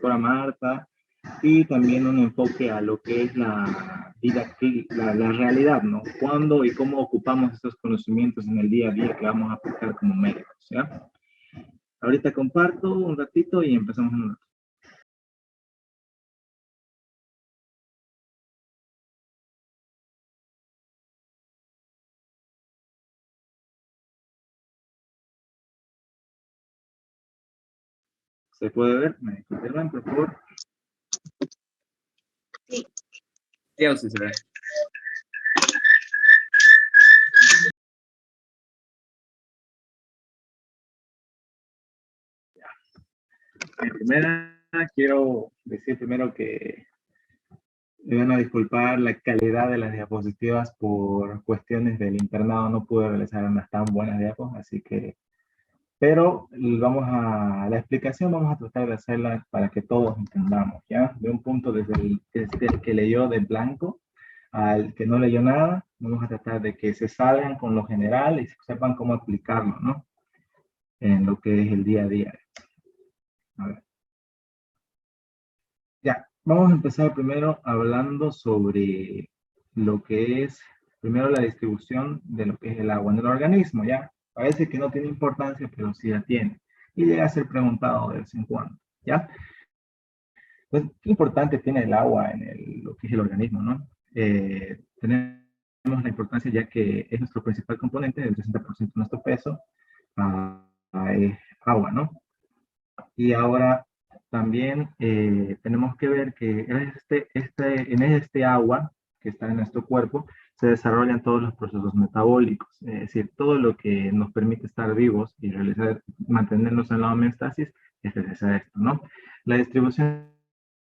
doctora Marta, y también un enfoque a lo que es la vida, la realidad, ¿no? Cuándo y cómo ocupamos estos conocimientos en el día a día que vamos a aplicar como médicos, ¿ya? Ahorita comparto un ratito y empezamos en un rato. ¿Se puede ver? ¿Me confirman, por favor? Sí. Sí, se ve. En primera, quiero decir primero que me van a disculpar la calidad de las diapositivas por cuestiones del internado. No pude realizar unas tan buenas diapositivas, así que... Pero vamos a la explicación, vamos a tratar de hacerla para que todos entendamos, ¿ya? De un punto desde el que leyó de blanco al que no leyó nada, vamos a tratar de que se salgan con lo general y sepan cómo aplicarlo, ¿no? En lo que es el día a día. A ver. Ya, vamos a empezar primero hablando sobre lo que es, primero la distribución de lo que es el agua en el organismo, ¿ya? Parece que no tiene importancia, pero sí la tiene. Y llega a ser preguntado de vez en cuando, ¿ya? Pues, ¿qué importante tiene el agua en lo que es el organismo, no? Tenemos la importancia ya que es nuestro principal componente, el 60% de nuestro peso, es agua, ¿no? Y ahora también tenemos que ver que en este agua que está en nuestro cuerpo se desarrollan todos los procesos metabólicos, es decir, todo lo que nos permite estar vivos y mantenernos en la homeostasis es gracias a esto, ¿no? La distribución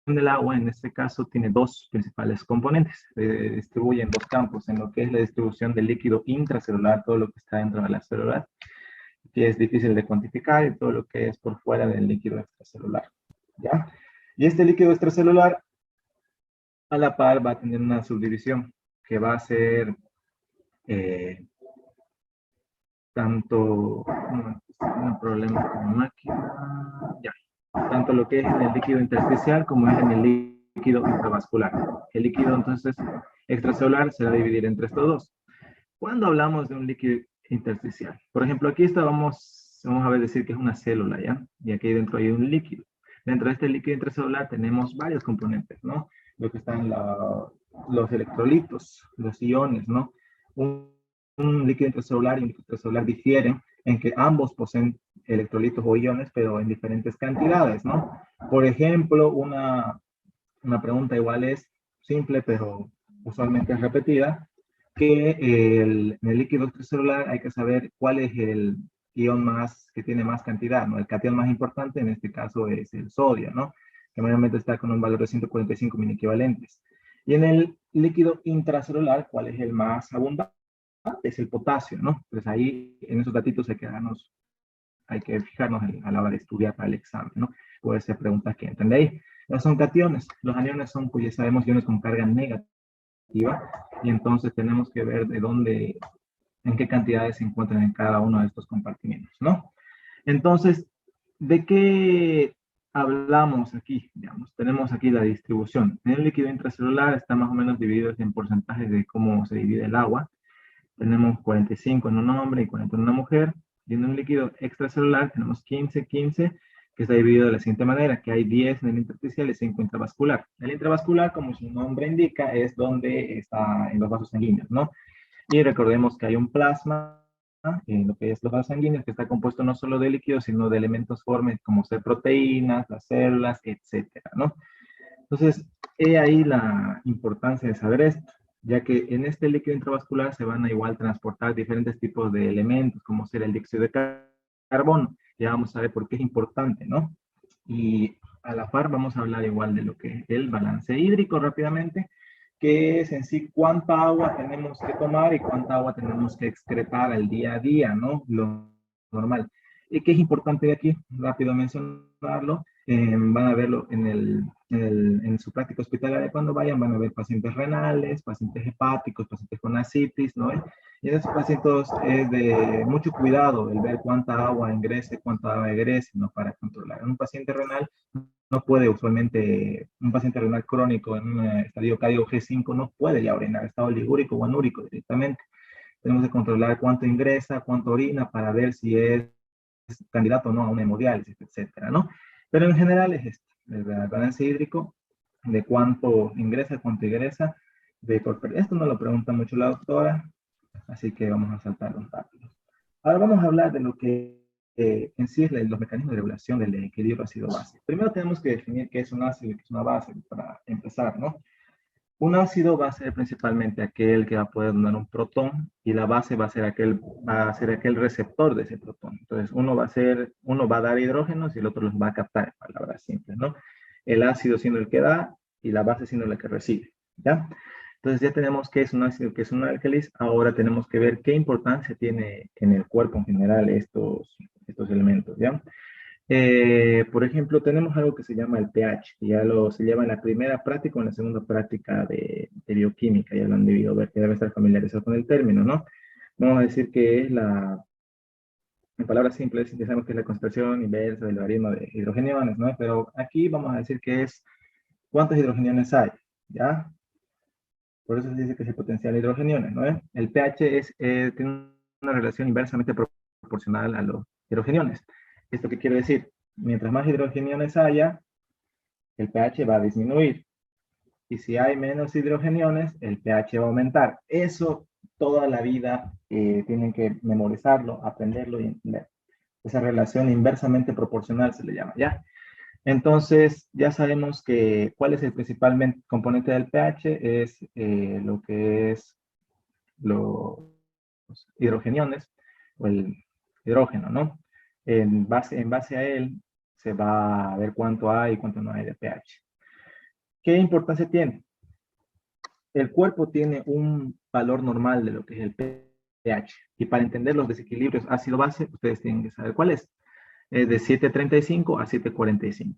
del agua en este caso tiene dos principales componentes, se distribuye en dos campos, en lo que es la distribución del líquido intracelular, todo lo que está dentro de la célula, que es difícil de cuantificar, y todo lo que es por fuera del líquido extracelular, ¿ya? Y este líquido extracelular, a la par, va a tener una subdivisión que va a ser tanto, un problema con la máquina, ya, tanto lo que es en el líquido intersticial como es en el líquido intravascular. El líquido, entonces, extracelular se va a dividir entre estos dos. Cuando hablamos de un líquido intersticial, por ejemplo, aquí vamos a ver decir que es una célula, ¿ya? Y aquí dentro hay un líquido. Dentro de este líquido intracelular tenemos varios componentes, ¿no? Lo que están los electrolitos, los iones, ¿no? Un líquido intracelular y un líquido extracelular difieren en que ambos poseen electrolitos o iones, pero en diferentes cantidades, ¿no? Por ejemplo, una pregunta igual es simple, pero usualmente es repetida, que en el líquido extracelular hay que saber cuál es el ion que tiene más cantidad, ¿no? El cation más importante en este caso es el sodio, ¿no? Que mayormente está con un valor de 145 mini equivalentes. Y en el líquido intracelular, ¿cuál es el más abundante? Es el potasio, ¿no? Entonces ahí, en esos datitos hay que fijarnos a la hora de estudiar para el examen, ¿no? Puede ser preguntas que entendéis. No son cationes, los aniones son, pues ya sabemos, iones con carga negativa, y entonces tenemos que ver en qué cantidades se encuentran en cada uno de estos compartimientos, ¿no? Entonces, ¿de qué hablamos aquí? Digamos, tenemos aquí la distribución. En el líquido intracelular está más o menos dividido en porcentajes de cómo se divide el agua. Tenemos 45 en un hombre y 40 en una mujer. Y en un líquido extracelular tenemos 15, 15, que está dividido de la siguiente manera, que hay 10 en el intersticial y 5 intravascular. El intravascular, como su nombre indica, es donde está en los vasos sanguíneos, ¿no? Y recordemos que hay un plasma en lo que es los vasos sanguíneos, que está compuesto no solo de líquidos, sino de elementos formes como ser proteínas, las células, etcétera, ¿no? Entonces, he ahí la importancia de saber esto, ya que en este líquido intravascular se van a igual transportar diferentes tipos de elementos, como ser el dióxido de carbono. Ya vamos a ver por qué es importante, ¿no? Y a la par vamos a hablar igual de lo que es el balance hídrico rápidamente, que es en sí cuánta agua tenemos que tomar y cuánta agua tenemos que excretar al día a día, ¿no? Lo normal. ¿Y qué es importante de aquí? Rápido mencionarlo. Van a verlo en su práctica hospitalaria cuando vayan, van a ver pacientes renales, pacientes hepáticos, pacientes con ascitis, ¿no? Y en esos pacientes es de mucho cuidado el ver cuánta agua ingrese, cuánta agua egrese, ¿no? Para controlar. En un paciente renal no puede usualmente, un paciente renal crónico en un estadio cardíaco G5 no puede ya orinar estado ligúrico o anúrico directamente. Tenemos que controlar cuánto ingresa, cuánto orina para ver si es candidato o no a una hemodiálisis, etcétera, ¿no? Pero en general es esto, el balance hídrico, de cuánto ingresa, esto no lo pregunta mucho la doctora, así que vamos a saltarlo un rápido. Ahora vamos a hablar de lo que en sí es los mecanismos de regulación del equilibrio ácido-base. Primero tenemos que definir qué es un ácido y qué es una base para empezar, ¿no? Un ácido va a ser principalmente aquel que va a poder donar un protón y la base va a ser aquel receptor de ese protón. Entonces, uno va a dar hidrógenos y el otro los va a captar, en palabras simples, ¿no? El ácido siendo el que da y la base siendo la que recibe, ¿ya? Entonces ya tenemos qué es un ácido, qué es un álcalis. Ahora tenemos que ver qué importancia tiene en el cuerpo en general estos elementos, ¿ya? Por ejemplo, tenemos algo que se llama el pH, que se lleva en la primera práctica o en la segunda práctica de bioquímica, ya lo han debido ver, que debe estar familiarizado con el término, ¿no? Vamos a decir que es en palabras simples, ya sabemos que es la concentración inversa del logaritmo de hidrogeniones, ¿no? Pero aquí vamos a decir que es cuántos hidrogeniones hay, ¿ya? Por eso se dice que es el potencial de hidrogeniones, ¿no? El pH tiene una relación inversamente proporcional a los hidrogeniones. ¿Esto qué quiere decir? Mientras más hidrogeniones haya, el pH va a disminuir. Y si hay menos hidrogeniones, el pH va a aumentar. Eso toda la vida tienen que memorizarlo, aprenderlo y entender. Esa relación inversamente proporcional se le llama, ¿ya? Entonces, ya sabemos que cuál es el principal componente del pH, es lo que es los hidrogeniones, o el hidrógeno, ¿no? En base a él se va a ver cuánto hay y cuánto no hay de pH. ¿Qué importancia tiene? El cuerpo tiene un valor normal de lo que es el pH. Y para entender los desequilibrios ácido-base, ustedes tienen que saber cuál es. Es de 7.35 a 7.45.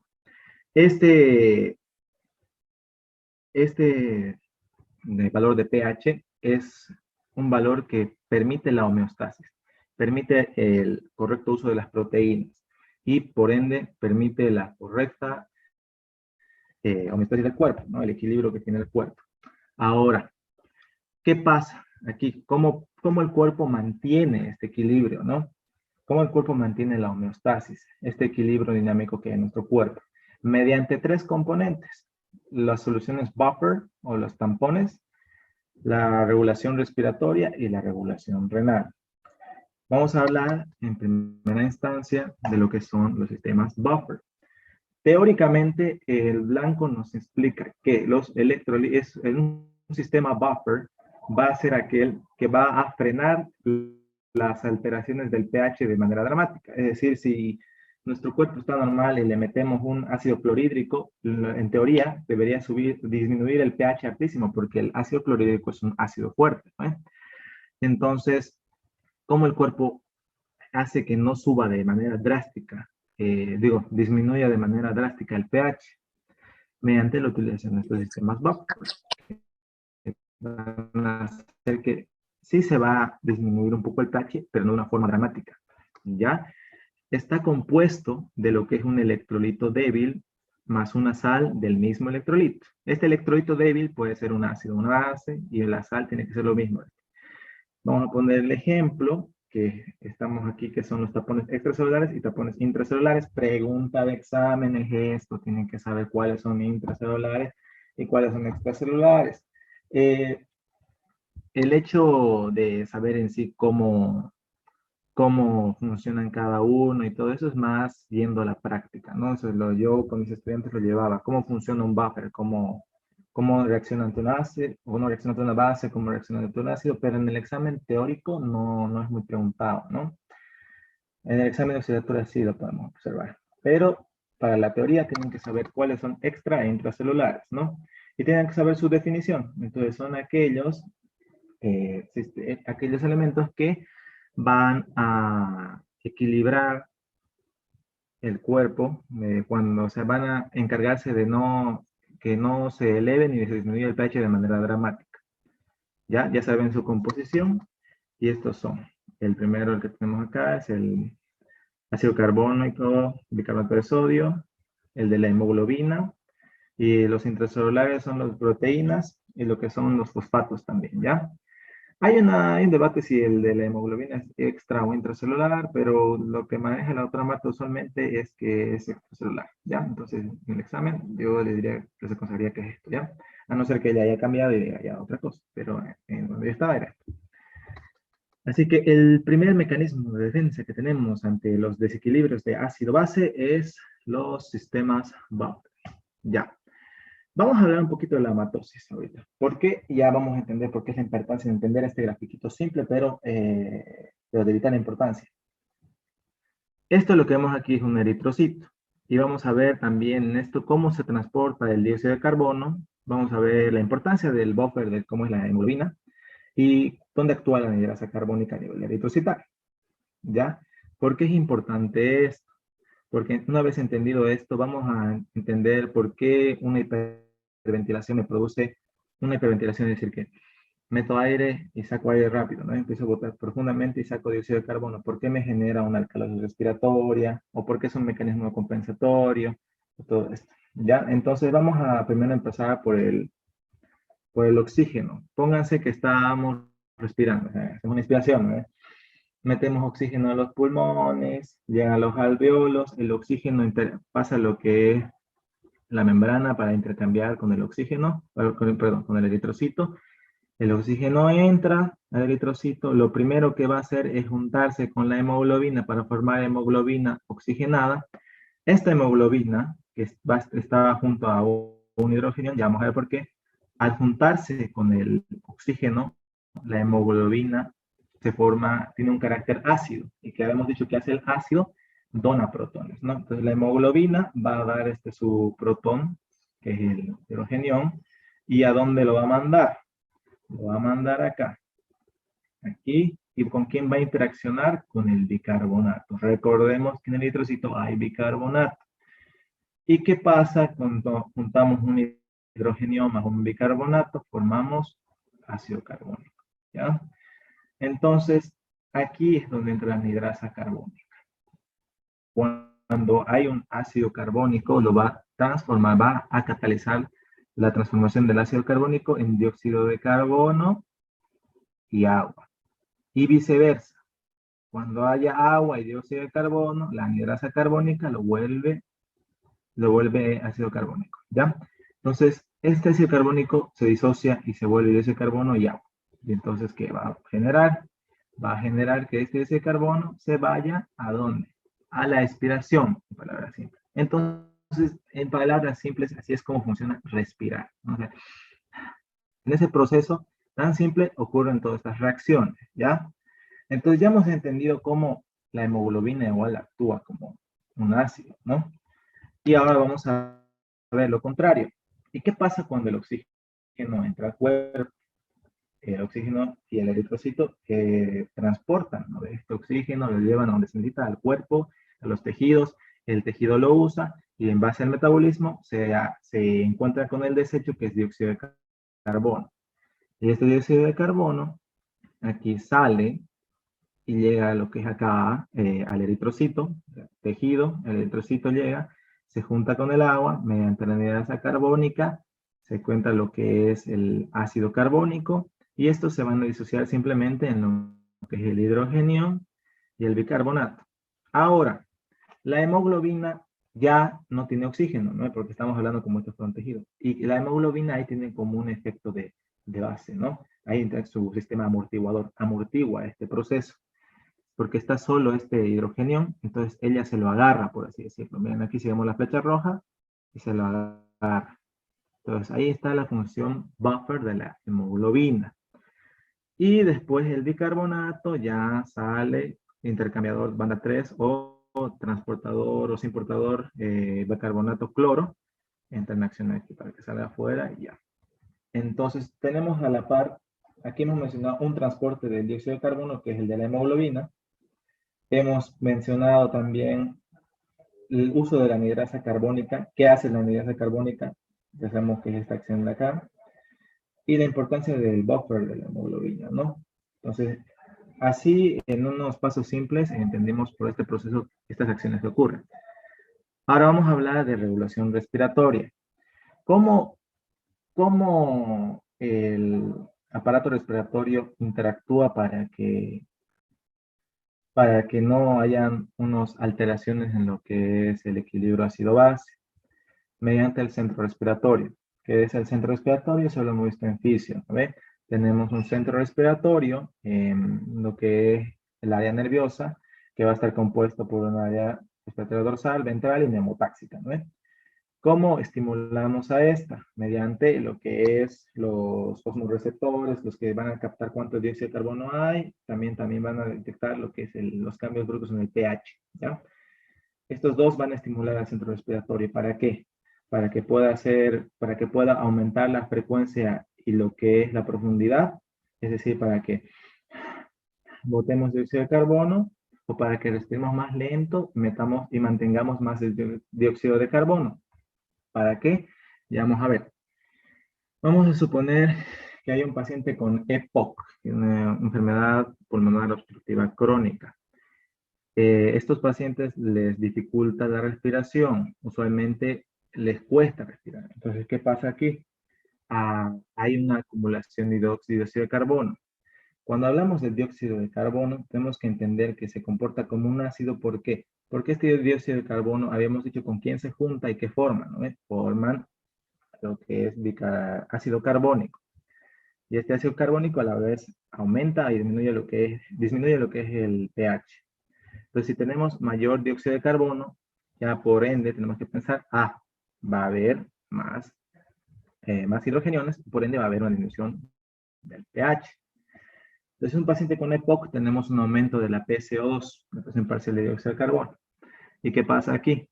Este valor de pH es un valor que permite la homeostasis, permite el correcto uso de las proteínas y por ende permite la correcta homeostasis del cuerpo, ¿no? El equilibrio que tiene el cuerpo. Ahora, ¿qué pasa aquí? ¿Cómo el cuerpo mantiene este equilibrio, ¿no? ¿Cómo el cuerpo mantiene la homeostasis, este equilibrio dinámico que hay en nuestro cuerpo? Mediante tres componentes: las soluciones buffer o los tampones, la regulación respiratoria y la regulación renal. Vamos a hablar en primera instancia de lo que son los sistemas buffer. Teóricamente, el blanco nos explica que los electrolitos, un sistema buffer va a ser aquel que va a frenar las alteraciones del pH de manera dramática. Es decir, si nuestro cuerpo está normal y le metemos un ácido clorhídrico, en teoría debería disminuir el pH altísimo porque el ácido clorhídrico es un ácido fuerte, ¿no? Entonces, ¿cómo el cuerpo hace que no suba de manera drástica, disminuya de manera drástica el pH? Mediante la utilización de estos sistemas buffer, que van a hacer que sí se va a disminuir un poco el pH, pero no de una forma dramática, ¿ya? Está compuesto de lo que es un electrolito débil más una sal del mismo electrolito. Este electrolito débil puede ser un ácido o una base y la sal tiene que ser lo mismo. Vamos a poner el ejemplo que estamos aquí, que son los tapones extracelulares y tapones intracelulares. Pregunta de examen es esto, tienen que saber cuáles son intracelulares y cuáles son extracelulares. El hecho de saber en sí cómo funcionan cada uno y todo eso es más yendo a la práctica, ¿no? Eso yo con mis estudiantes lo llevaba. ¿Cómo funciona un buffer? ¿Cómo reacciona ante un ácido? ¿Cómo reacciona ante una base? ¿Cómo reacciona ante un ácido? Pero en el examen teórico no es muy preguntado, ¿no? En el examen de oxidatura sí lo podemos observar. Pero para la teoría tienen que saber cuáles son extra e intracelulares, ¿no? Y tienen que saber su definición. Entonces son aquellos elementos que van a equilibrar el cuerpo cuando se van a encargarse de que no se eleve ni se disminuya el pH de manera dramática. Ya saben su composición y estos son. El primero, el que tenemos acá, es el ácido carbónico, bicarbonato de sodio, el de la hemoglobina, y los intracelulares son las proteínas y lo que son los fosfatos también, ¿ya? Hay un debate si el de la hemoglobina es extra o intracelular, pero lo que maneja la otra mata usualmente es que es extracelular, ¿ya? Entonces, en el examen yo le diría que se consideraría que es esto, ¿ya? A no ser que ella haya cambiado y diga ya otra cosa, pero en donde yo estaba era esto. Así que el primer mecanismo de defensa que tenemos ante los desequilibrios de ácido-base es los sistemas buffer. Ya. Vamos a hablar un poquito de la matosis ahorita, porque ya vamos a entender por qué es la importancia de entender este grafiquito simple, pero de vital importancia. Esto lo que vemos aquí es un eritrocito, y vamos a ver también en esto cómo se transporta el dióxido de carbono, vamos a ver la importancia del buffer, de cómo es la hemoglobina, y dónde actúa la anhidrasa carbónica a nivel eritrocitario, ¿ya? ¿Por qué es importante esto? Porque una vez entendido esto, vamos a entender por qué una hiperventilación me produce una hiperventilación, es decir, que meto aire y saco aire rápido, ¿no? Empiezo a botar profundamente y saco dióxido de carbono. ¿Por qué me genera una alcalosis respiratoria? ¿O por qué es un mecanismo compensatorio? Todo esto, ¿ya? Entonces vamos a primero empezar por el oxígeno. Pónganse que estamos respirando, hacemos una inspiración, ¿no? Metemos oxígeno a los pulmones, llega a los alveolos, el oxígeno pasa lo que es la membrana para intercambiar con el oxígeno, perdón, con el eritrocito. El oxígeno entra al eritrocito, lo primero que va a hacer es juntarse con la hemoglobina para formar hemoglobina oxigenada. Esta hemoglobina, que está junto a un hidrógeno, ya vamos a ver por qué, al juntarse con el oxígeno, la hemoglobina tiene un carácter ácido, y que habíamos dicho que hace el ácido, dona protones, ¿no? Entonces la hemoglobina va a dar su protón, que es el hidrogenión, ¿y a dónde lo va a mandar? Lo va a mandar acá, aquí, ¿y con quién va a interaccionar? Con el bicarbonato. Recordemos que en el eritrocito hay bicarbonato. ¿Y qué pasa cuando juntamos un hidrogenio más un bicarbonato? Formamos ácido carbónico, ¿ya? Entonces, aquí es donde entra la anhidrasa carbónica. Cuando hay un ácido carbónico, lo va a transformar, va a catalizar la transformación del ácido carbónico en dióxido de carbono y agua. Y viceversa. Cuando haya agua y dióxido de carbono, la anhidrasa carbónica lo vuelve ácido carbónico, ¿ya? Entonces, este ácido carbónico se disocia y se vuelve dióxido de carbono y agua. Y entonces, ¿qué va a generar? Va a generar que este dióxido de carbono se vaya ¿a dónde? A la expiración, en palabras simples. Entonces, en palabras simples, así es como funciona respirar, ¿no? O sea, en ese proceso tan simple ocurren todas estas reacciones, ¿ya? Entonces ya hemos entendido cómo la hemoglobina igual actúa como un ácido, ¿no? Y ahora vamos a ver lo contrario. ¿Y qué pasa cuando el oxígeno entra al cuerpo? El oxígeno y el eritrocito transportan, ¿no? Este oxígeno lo llevan a donde se necesita, al cuerpo, a los tejidos, el tejido lo usa y en base al metabolismo se encuentra con el desecho que es dióxido de carbono. Y este dióxido de carbono aquí sale y llega a lo que es acá, al eritrocito, tejido, el eritrocito llega, se junta con el agua, mediante la anhidrasa carbónica, se cuenta lo que es el ácido carbónico, y estos se van a disociar simplemente en lo que es el hidrogenio y el bicarbonato. Ahora, la hemoglobina ya no tiene oxígeno, ¿no? Porque estamos hablando como estos son tejidos. Y la hemoglobina ahí tiene como un efecto de base, ¿no? Ahí entra su sistema amortiguador, amortigua este proceso porque está solo este hidrogenio, entonces ella se lo agarra, por así decirlo. Miren, aquí si vemos la flecha roja, y se lo agarra. Entonces ahí está la función buffer de la hemoglobina. Y después el bicarbonato ya sale intercambiador banda 3 o transportador o sin portador bicarbonato cloro. Entra en acción aquí para que salga afuera y ya. Entonces tenemos a la par, aquí hemos mencionado un transporte del dióxido de carbono que es el de la hemoglobina. Hemos mencionado también el uso de la anhidrasa carbónica. ¿Qué hace la anhidrasa carbónica? Ya sabemos que es esta acción de acá. Y la importancia del buffer de la hemoglobina, ¿no? Entonces, así, en unos pasos simples, entendemos por este proceso estas acciones que ocurren. Ahora vamos a hablar de regulación respiratoria. ¿Cómo, cómo el aparato respiratorio interactúa para que no hayan unas alteraciones en lo que es el equilibrio ácido-base? Mediante el centro respiratorio. ¿Qué es el centro respiratorio? Eso lo hemos visto en fisio, ¿no ve? Tenemos un centro respiratorio en lo que es el área nerviosa, que va a estar compuesto por un área respiratoria dorsal, ventral y neumotáxica, ¿no ve? ¿Cómo estimulamos a esta? Mediante lo que es los osmoreceptores, los que van a captar cuánto dióxido de carbono hay, también van a detectar lo que es los cambios bruscos en el pH, ¿ya? Estos dos van a estimular al centro respiratorio. ¿Para qué? Para que pueda aumentar la frecuencia y lo que es la profundidad, es decir, para que botemos dióxido de carbono o para que respiremos más lento, metamos y mantengamos más el dióxido de carbono. ¿Para qué? Ya vamos a ver. Vamos a suponer que hay un paciente con EPOC, una enfermedad pulmonar obstructiva crónica. Estos pacientes les dificulta la respiración, usualmente les cuesta respirar. Entonces, ¿qué pasa aquí? Hay una acumulación de dióxido de carbono. Cuando hablamos del dióxido de carbono, tenemos que entender que se comporta como un ácido. ¿Por qué? Porque este dióxido de carbono, habíamos dicho con quién se junta y qué forma, ¿no? Forman lo que es ácido carbónico. Y este ácido carbónico a la vez aumenta y disminuye lo que es el pH. Entonces, si tenemos mayor dióxido de carbono, ya por ende tenemos que pensar, va a haber más hidrogeniones, por ende va a haber una disminución del pH. Entonces, en un paciente con EPOC tenemos un aumento de la PCO2, la presión parcial de dióxido de carbono. ¿Y qué pasa aquí?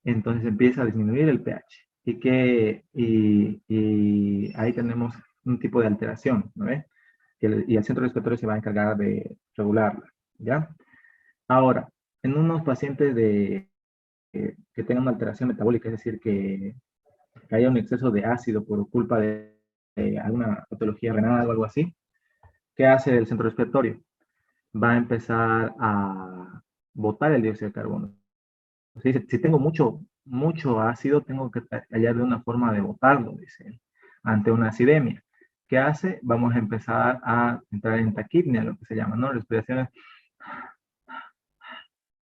Entonces empieza a disminuir el pH. Y ahí tenemos un tipo de alteración, ¿no ve? Y el centro respiratorio se va a encargar de regularla, ¿ya? Ahora, en unos pacientes que tengan una alteración metabólica, es decir, que haya un exceso de ácido por culpa de alguna patología renal o algo así, ¿qué hace el centro respiratorio? Va a empezar a botar el dióxido de carbono. Si tengo mucho ácido, tengo que hallar de una forma de botarlo, dice él, ante una acidemia. ¿Qué hace? Vamos a empezar a entrar en taquipnea, lo que se llama, ¿no? Respiraciones.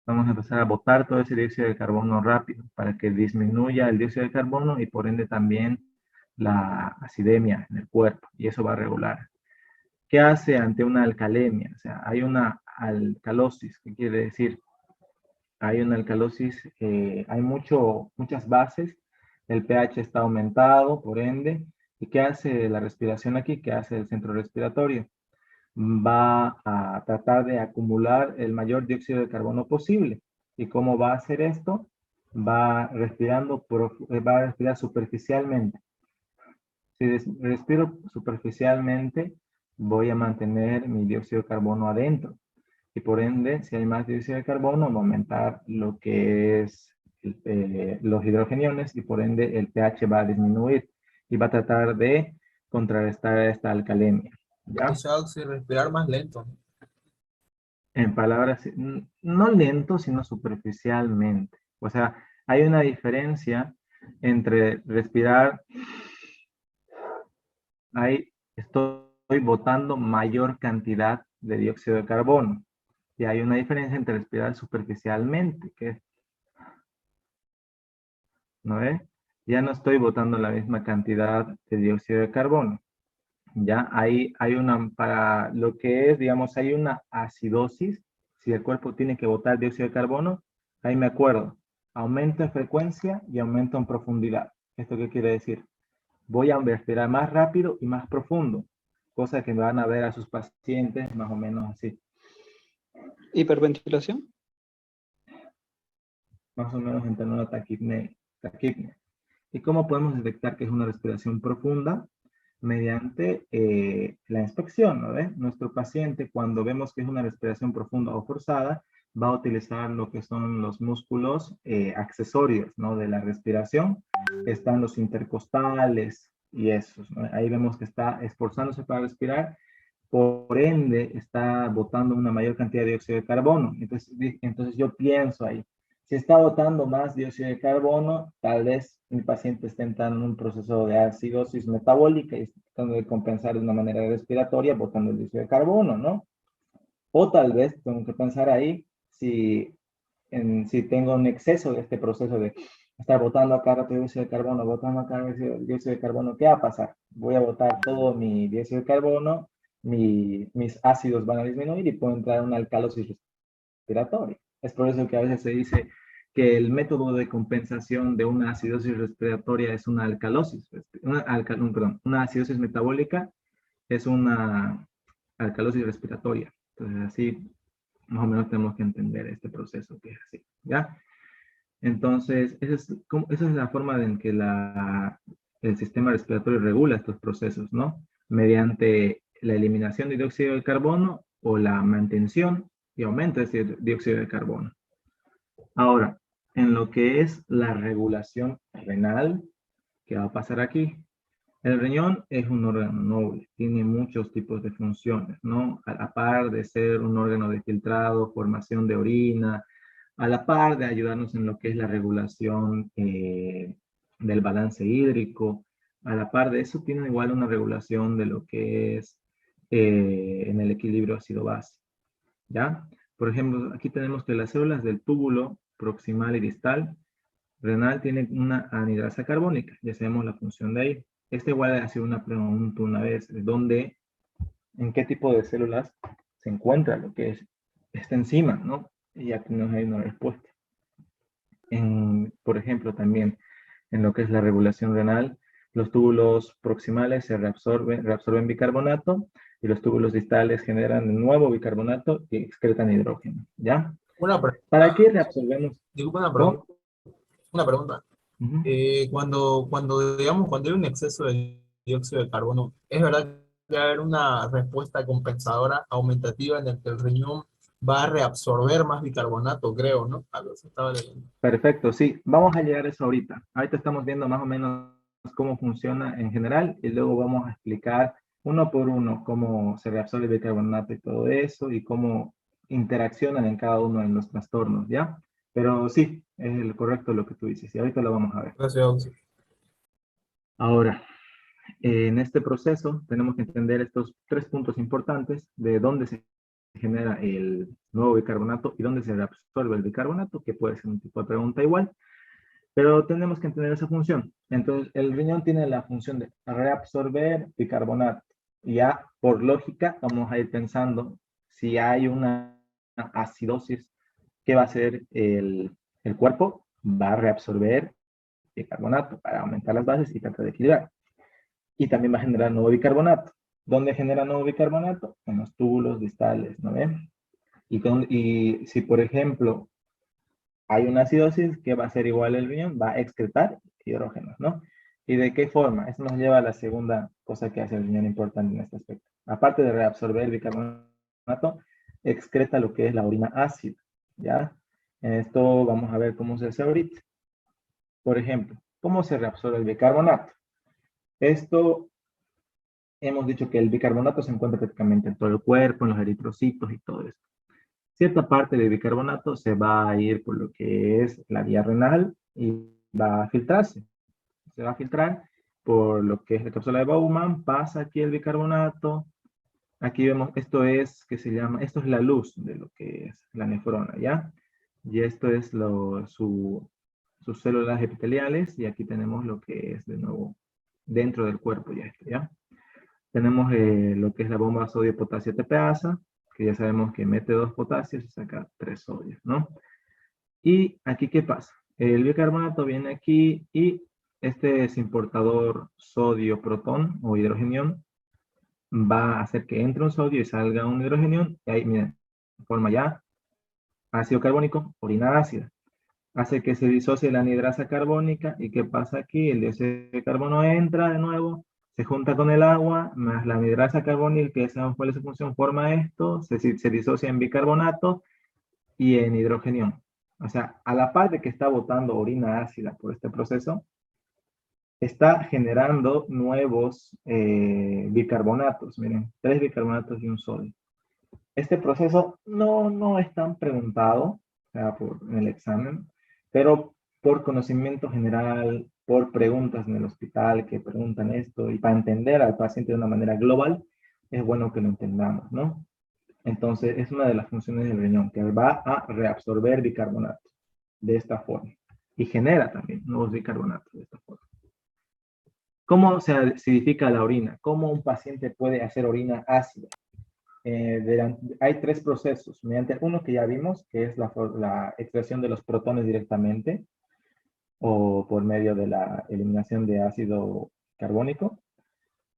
Vamos a empezar a botar todo ese dióxido de carbono rápido para que disminuya el dióxido de carbono y por ende también la acidemia en el cuerpo, y eso va a regular. ¿Qué hace ante una alcalemia? O sea, hay una alcalosis. ¿Qué quiere decir? Hay una alcalosis, hay muchas bases, el pH está aumentado, por ende. ¿Y qué hace la respiración aquí? ¿Qué hace el centro respiratorio? Va a tratar de acumular el mayor dióxido de carbono posible. ¿Y cómo va a hacer esto? Va a respirar superficialmente. Si respiro superficialmente, voy a mantener mi dióxido de carbono adentro. Y por ende, si hay más dióxido de carbono, va a aumentar lo que es los hidrogeniones y por ende el pH va a disminuir y va a tratar de contrarrestar esta alcalemia. O ¿Ya? sea, si respirar más lento. En palabras, no lento, sino superficialmente. O sea, hay una diferencia entre respirar, ahí estoy botando mayor cantidad de dióxido de carbono. Y hay una diferencia entre respirar superficialmente, que ¿no es? Ya no estoy botando la misma cantidad de dióxido de carbono. Ya hay una, para lo que es, digamos, hay una acidosis. Si el cuerpo tiene que botar dióxido de carbono, ahí me acuerdo. Aumento en frecuencia y aumento en profundidad. ¿Esto qué quiere decir? Voy a respirar más rápido y más profundo. Cosa que van a ver a sus pacientes más o menos así. Hiperventilación. Más o menos entrando en la taquipnea. ¿Y cómo podemos detectar que es una respiración profunda? Mediante la inspección, ¿no ve? Nuestro paciente, cuando vemos que es una respiración profunda o forzada, va a utilizar lo que son los músculos accesorios, ¿no? De la respiración. Están los intercostales y esos, ¿no? Ahí vemos que está esforzándose para respirar, por ende está botando una mayor cantidad de dióxido de carbono. Entonces yo pienso ahí, Si está botando más dióxido de carbono, tal vez mi paciente esté entrando en un proceso de acidosis metabólica y está tratando de compensar de una manera respiratoria botando el dióxido de carbono, ¿no? O tal vez tengo que pensar ahí si tengo un exceso de este proceso de estar botando acá rato dióxido de carbono, botando acá dióxido de carbono, ¿qué va a pasar? Voy a botar todo mi dióxido de carbono, mis ácidos van a disminuir y puedo entrar en una alcalosis respiratoria. Es por eso que a veces se dice que el método de compensación de una acidosis respiratoria es una alcalosis, una acidosis metabólica es una alcalosis respiratoria. Entonces, así más o menos tenemos que entender este proceso que es así, ¿ya? Entonces, esa es la forma en que el sistema respiratorio regula estos procesos, ¿no? Mediante la eliminación de dióxido de carbono o la mantención y aumento de ese dióxido de carbono. Ahora, en lo que es la regulación renal, ¿qué va a pasar aquí? El riñón es un órgano noble, tiene muchos tipos de funciones, ¿no? A la par de ser un órgano de filtrado, formación de orina, a la par de ayudarnos en lo que es la regulación del balance hídrico, a la par de eso tiene igual una regulación de lo que es en el equilibrio ácido-base, ¿ya? Por ejemplo, aquí tenemos que las células del túbulo proximal y distal renal tienen una anhidrasa carbónica, ya sabemos la función de ahí. Este igual ha sido una pregunta una vez, en qué tipo de células se encuentra lo que es esta enzima, ¿no? Y aquí nos hay una respuesta. Por ejemplo, también en lo que es la regulación renal, los túbulos proximales reabsorben bicarbonato y los túbulos distales generan de nuevo bicarbonato y excretan hidrógeno, ¿ya? Una ¿Para qué pregunta, reabsorbemos? disculpa, ¿Cómo? una pregunta. Ujú. Digamos, cuando hay un exceso de dióxido de carbono, ¿es verdad que va a haber una respuesta compensadora aumentativa en el que el riñón va a reabsorber más bicarbonato, creo, ¿no? Algo así estaba leyendo. Perfecto, sí, vamos a llegar a eso ahorita. Ahorita estamos viendo más o menos cómo funciona en general y luego vamos a explicar uno por uno cómo se reabsorbe el bicarbonato y todo eso y cómo interaccionan en cada uno de los trastornos, ¿ya? Pero sí, es el correcto lo que tú dices y ahorita lo vamos a ver. Gracias. Ahora, en este proceso tenemos que entender estos tres puntos importantes de dónde se genera el nuevo bicarbonato y dónde se reabsorbe el bicarbonato, que puede ser un tipo de pregunta igual. Pero tenemos que entender esa función. Entonces, el riñón tiene la función de reabsorber bicarbonato. Y ya, por lógica, vamos a ir pensando si hay una acidosis, ¿qué va a hacer el cuerpo? Va a reabsorber bicarbonato para aumentar las bases y tratar de equilibrar. Y también va a generar nuevo bicarbonato. ¿Dónde genera nuevo bicarbonato? En los túbulos distales, ¿no ven? Y si, por ejemplo, hay una acidosis que va a ser igual el riñón, va a excretar hidrógenos, ¿no? ¿Y de qué forma? Eso nos lleva a la segunda cosa que hace el riñón importante en este aspecto. Aparte de reabsorber bicarbonato, excreta lo que es la orina ácida, ¿ya? En esto vamos a ver cómo se hace ahorita. Por ejemplo, ¿cómo se reabsorbe el bicarbonato? Esto, hemos dicho que el bicarbonato se encuentra prácticamente en todo el cuerpo, en los eritrocitos y todo esto. Cierta parte de bicarbonato se va a ir por lo que es la vía renal y va a filtrarse. Se va a filtrar por lo que es la cápsula de Bowman, pasa aquí el bicarbonato. Aquí vemos, esto es la luz de lo que es la nefrona, ¿ya? Y esto es sus células epiteliales y aquí tenemos lo que es de nuevo dentro del cuerpo, ¿ya? Tenemos lo que es la bomba sodio-potasio TPasa, que ya sabemos que mete 2 potasios y saca 3 sodios, ¿no? Y aquí, ¿qué pasa? El bicarbonato viene aquí y este es importador sodio-protón o hidrogenión, va a hacer que entre un sodio y salga un hidrogenión, y ahí, miren, forma ya ácido carbónico, orina ácida. Hace que se disocie la anhidrasa carbónica, ¿y qué pasa aquí? El dióxido de carbono entra de nuevo, se junta con el agua, más la anhidrasa carbónica, que ya sabemos cuál es su función, forma esto, se disocia en bicarbonato y en hidrogenión. O sea, a la par de que está botando orina ácida por este proceso, está generando nuevos bicarbonatos. Miren, 3 bicarbonatos y un sodio. Este proceso no es tan preguntado, o sea, en el examen, pero por conocimiento general, por preguntas en el hospital que preguntan esto y para entender al paciente de una manera global, es bueno que lo entendamos, ¿no? Entonces, es una de las funciones del riñón, que va a reabsorber bicarbonato de esta forma y genera también nuevos bicarbonatos de esta forma. ¿Cómo se acidifica la orina? ¿Cómo un paciente puede hacer orina ácida? Hay tres procesos, mediante uno que ya vimos, que es la extracción de los protones directamente, o por medio de la eliminación de ácido carbónico.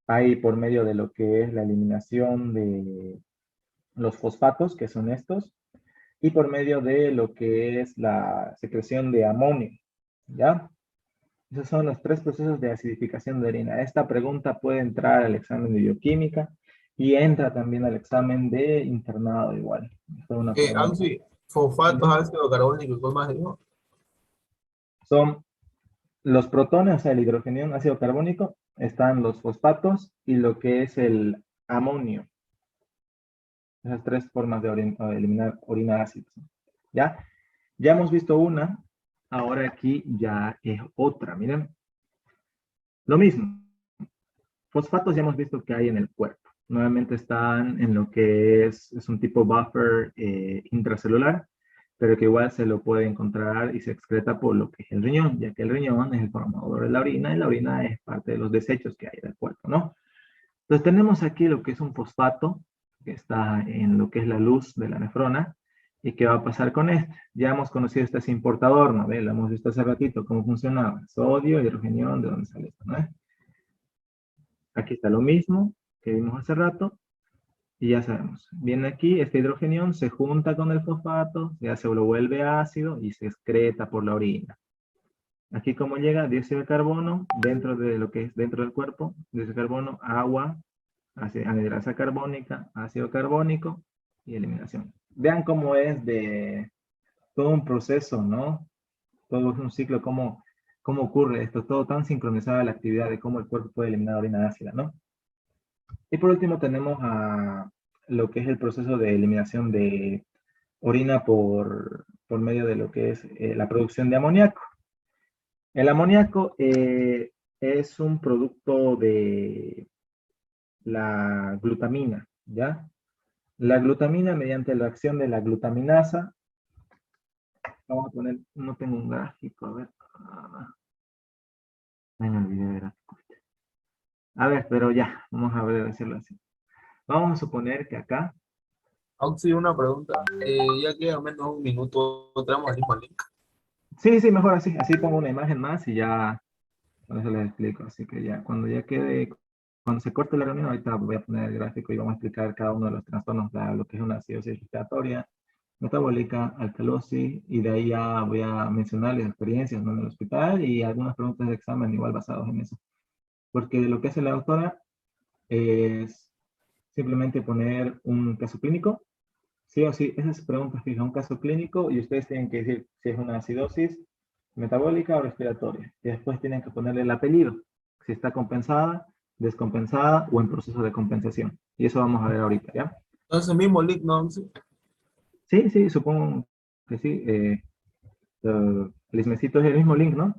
Hay por medio de lo que es la eliminación de los fosfatos, que son estos, y por medio de lo que es la secreción de amonio, ¿ya? Esos son los tres procesos de acidificación de orina. Esta pregunta puede entrar al examen de bioquímica y entra también al examen de internado igual. Fue una pregunta. Sí, fosfatos, ácido carbónico y más digo. Son los protones, o sea, el hidrogenión, ácido carbónico, están los fosfatos y lo que es el amonio. Esas tres formas de eliminar orina ácida. ¿Ya? Ya hemos visto una, ahora aquí ya es otra. Miren, lo mismo. Fosfatos ya hemos visto que hay en el cuerpo. Nuevamente están en lo que es un tipo buffer intracelular, pero que igual se lo puede encontrar y se excreta por lo que es el riñón, ya que el riñón es el formador de la orina y la orina es parte de los desechos que hay del cuerpo, ¿no? Entonces tenemos aquí lo que es un fosfato, que está en lo que es la luz de la nefrona, y qué va a pasar con este. Ya hemos conocido este importador, ¿no? ¿Ve? Lo hemos visto hace ratito, cómo funcionaba. Sodio, hidrogenión, ¿de dónde sale esto, no? Aquí está lo mismo que vimos hace rato, y ya sabemos. Viene aquí, este hidrogenión se junta con el fosfato, ya se lo vuelve ácido y se excreta por la orina. Aquí como llega dióxido de carbono dentro de lo que es dentro del cuerpo, dióxido de carbono, agua, anhidrasa carbónica, ácido carbónico y eliminación. Vean cómo es de todo un proceso, ¿no? Todo es un ciclo, cómo ocurre esto, todo tan sincronizado la actividad de cómo el cuerpo puede eliminar orina ácida, ¿no? Y por último tenemos a lo que es el proceso de eliminación de orina por medio de lo que es la producción de amoníaco. El amoníaco es un producto de la glutamina, ¿ya? La glutamina, mediante la acción de la glutaminasa, vamos a poner, no tengo un gráfico, a ver. Me olvidé de gráfico. A ver, pero ya, vamos a ver, decirlo así. Vamos a suponer que acá, Auxi, una pregunta. Ya queda menos un minuto, tenemos el mismo link. sí, mejor así, así pongo una imagen más y ya, con eso les explico. Así que ya, cuando ya quede, cuando se corte la reunión, ahorita voy a poner el gráfico y vamos a explicar cada uno de los trastornos, lo que es una acidosis respiratoria, metabólica, alcalosis, y de ahí ya voy a mencionarles experiencias, ¿no? En el hospital y algunas preguntas de examen igual basados en eso. Porque lo que hace la doctora es simplemente poner un caso clínico, sí o sí, esas preguntas fijan un caso clínico y ustedes tienen que decir si es una acidosis metabólica o respiratoria. Y después tienen que ponerle el apellido, si está compensada, descompensada o en proceso de compensación. Y eso vamos a ver ahorita, ¿ya? Entonces, el mismo link, ¿no, Auxi? Sí, supongo que sí. El mismecito es el mismo link, ¿no?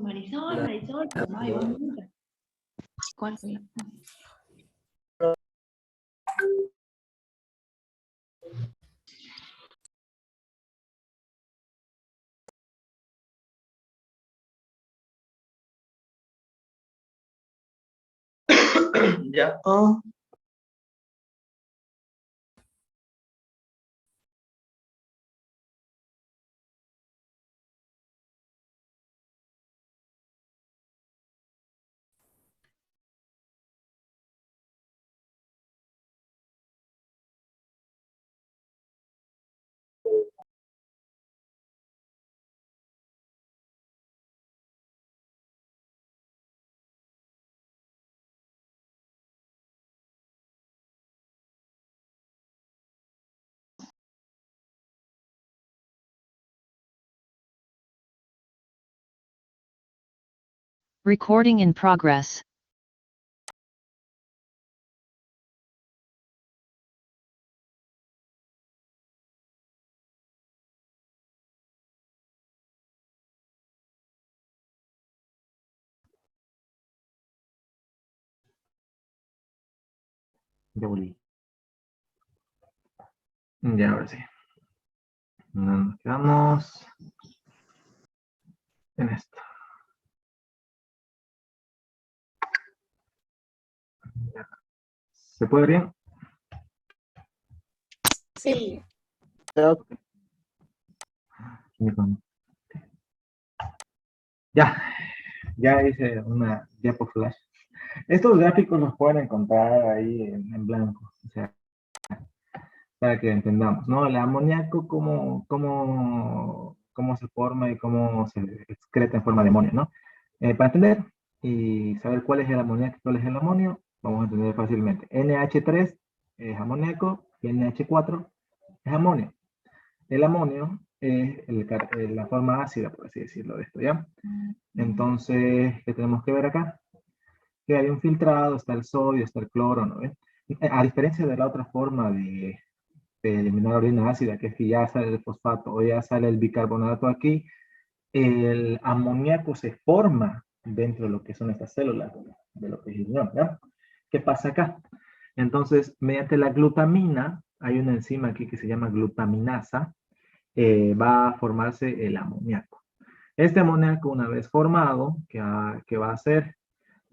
Marisol, Marisol, ay, un minuto. ¿Cuál fue? Ya. Recording in progress. Ya volví. Ya, ahora sí. Nos quedamos en esto. Ya. ¿Se puede ver bien? Sí. Ya hice una diapo flash. Estos gráficos los pueden encontrar ahí en blanco, o sea, para que entendamos, ¿no? El amoníaco, cómo se forma y cómo se excreta en forma de amonio, ¿no? Para entender y saber cuál es el amoníaco y cuál es el amonio, vamos a entender fácilmente. NH3 es amoníaco y NH4 es amonio. El amonio es la forma ácida, por así decirlo, de esto, ¿ya? Entonces, ¿qué tenemos que ver acá? Que hay un filtrado, está el sodio, está el cloro, ¿no? A diferencia de la otra forma de eliminar orina ácida, que es que ya sale el fosfato o ya sale el bicarbonato aquí, el amoníaco se forma dentro de lo que son estas células, de lo que es el riñón, ¿ya? ¿Qué pasa acá? Entonces, mediante la glutamina, hay una enzima aquí que se llama glutaminasa, va a formarse el amoníaco. Este amoníaco, una vez formado, ¿qué va a hacer?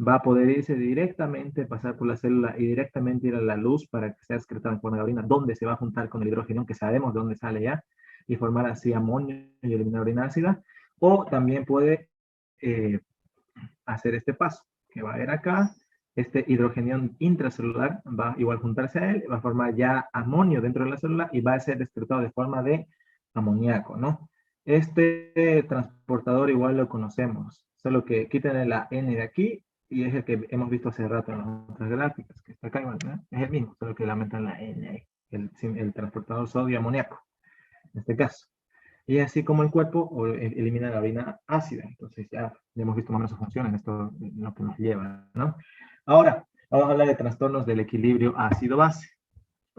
Va a poder irse directamente, pasar por la célula y directamente ir a la luz para que sea excretada en forma de orina, donde se va a juntar con el hidrógeno, que sabemos de dónde sale ya, y formar así amonio y eliminar orina ácida. O también puede hacer este paso, que va a ir acá, este hidrógeno intracelular va igual a juntarse a él, va a formar ya amonio dentro de la célula y va a ser excretado de forma de amoníaco, ¿no? Este transportador igual lo conocemos, solo que quiten la N de aquí y es el que hemos visto hace rato en las otras gráficas, que está acá igual, ¿no? Es el mismo, solo que le aumentan la N ahí, el transportador sodio-amoníaco, en este caso. Y así como el cuerpo elimina la orina ácida. Entonces ya hemos visto más o menos su función en esto, en lo que nos lleva, ¿no? Ahora, vamos a hablar de trastornos del equilibrio ácido-base.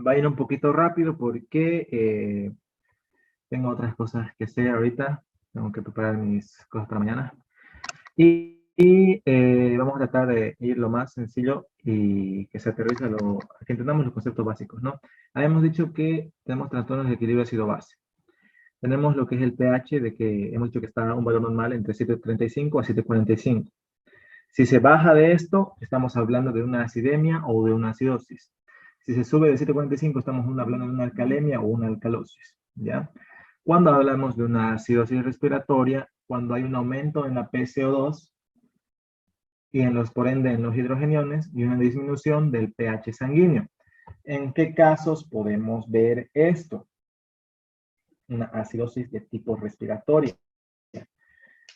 Va a ir un poquito rápido porque tengo otras cosas que hacer ahorita. Tengo que preparar mis cosas para mañana. Vamos a tratar de ir lo más sencillo y que se aterriza, que entendamos los conceptos básicos, ¿no? Habíamos dicho que tenemos trastornos de equilibrio ácido-base. Tenemos lo que es el pH, de que hemos dicho que está un valor normal entre 7.35 a 7.45. Si se baja de esto, estamos hablando de una acidemia o de una acidosis. Si se sube de 7.45, estamos hablando de una alcalemia o una alcalosis, ¿ya? Cuando hablamos de una acidosis respiratoria, cuando hay un aumento en la PCO2 y por ende en los hidrogeniones y una disminución del pH sanguíneo. ¿En qué casos podemos ver esto? Una acidosis de tipo respiratorio.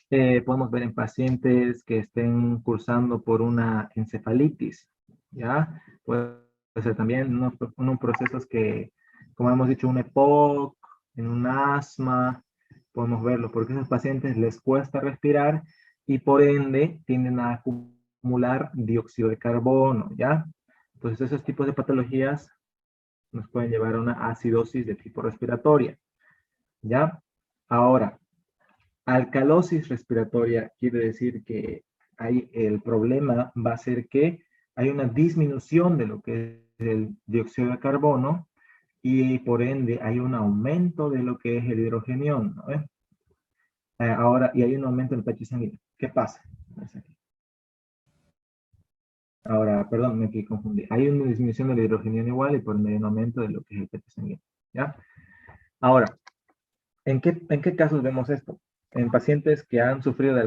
Podemos ver en pacientes que estén cursando por una encefalitis, ¿ya? Puede ser también unos procesos que, como hemos dicho, un EPOC, en un asma, podemos verlo, porque a esos pacientes les cuesta respirar y por ende tienden a acumular dióxido de carbono, ¿ya? Entonces esos tipos de patologías nos pueden llevar a una acidosis de tipo respiratoria, ¿ya? Ahora, Alcalosis respiratoria quiere decir que el problema va a ser que hay una disminución de lo que es el dióxido de carbono y por ende hay un aumento de lo que es el hidrogenión, ¿no? Ahora, y hay un aumento en el pH sanguíneo. ¿Qué pasa? Ahora, perdón, me confundí. Hay una disminución del hidrogenión igual y por ende hay un aumento de lo que es el pH sanguíneo, ¿ya? Ahora, ¿en qué casos vemos esto? En pacientes que han sufrido de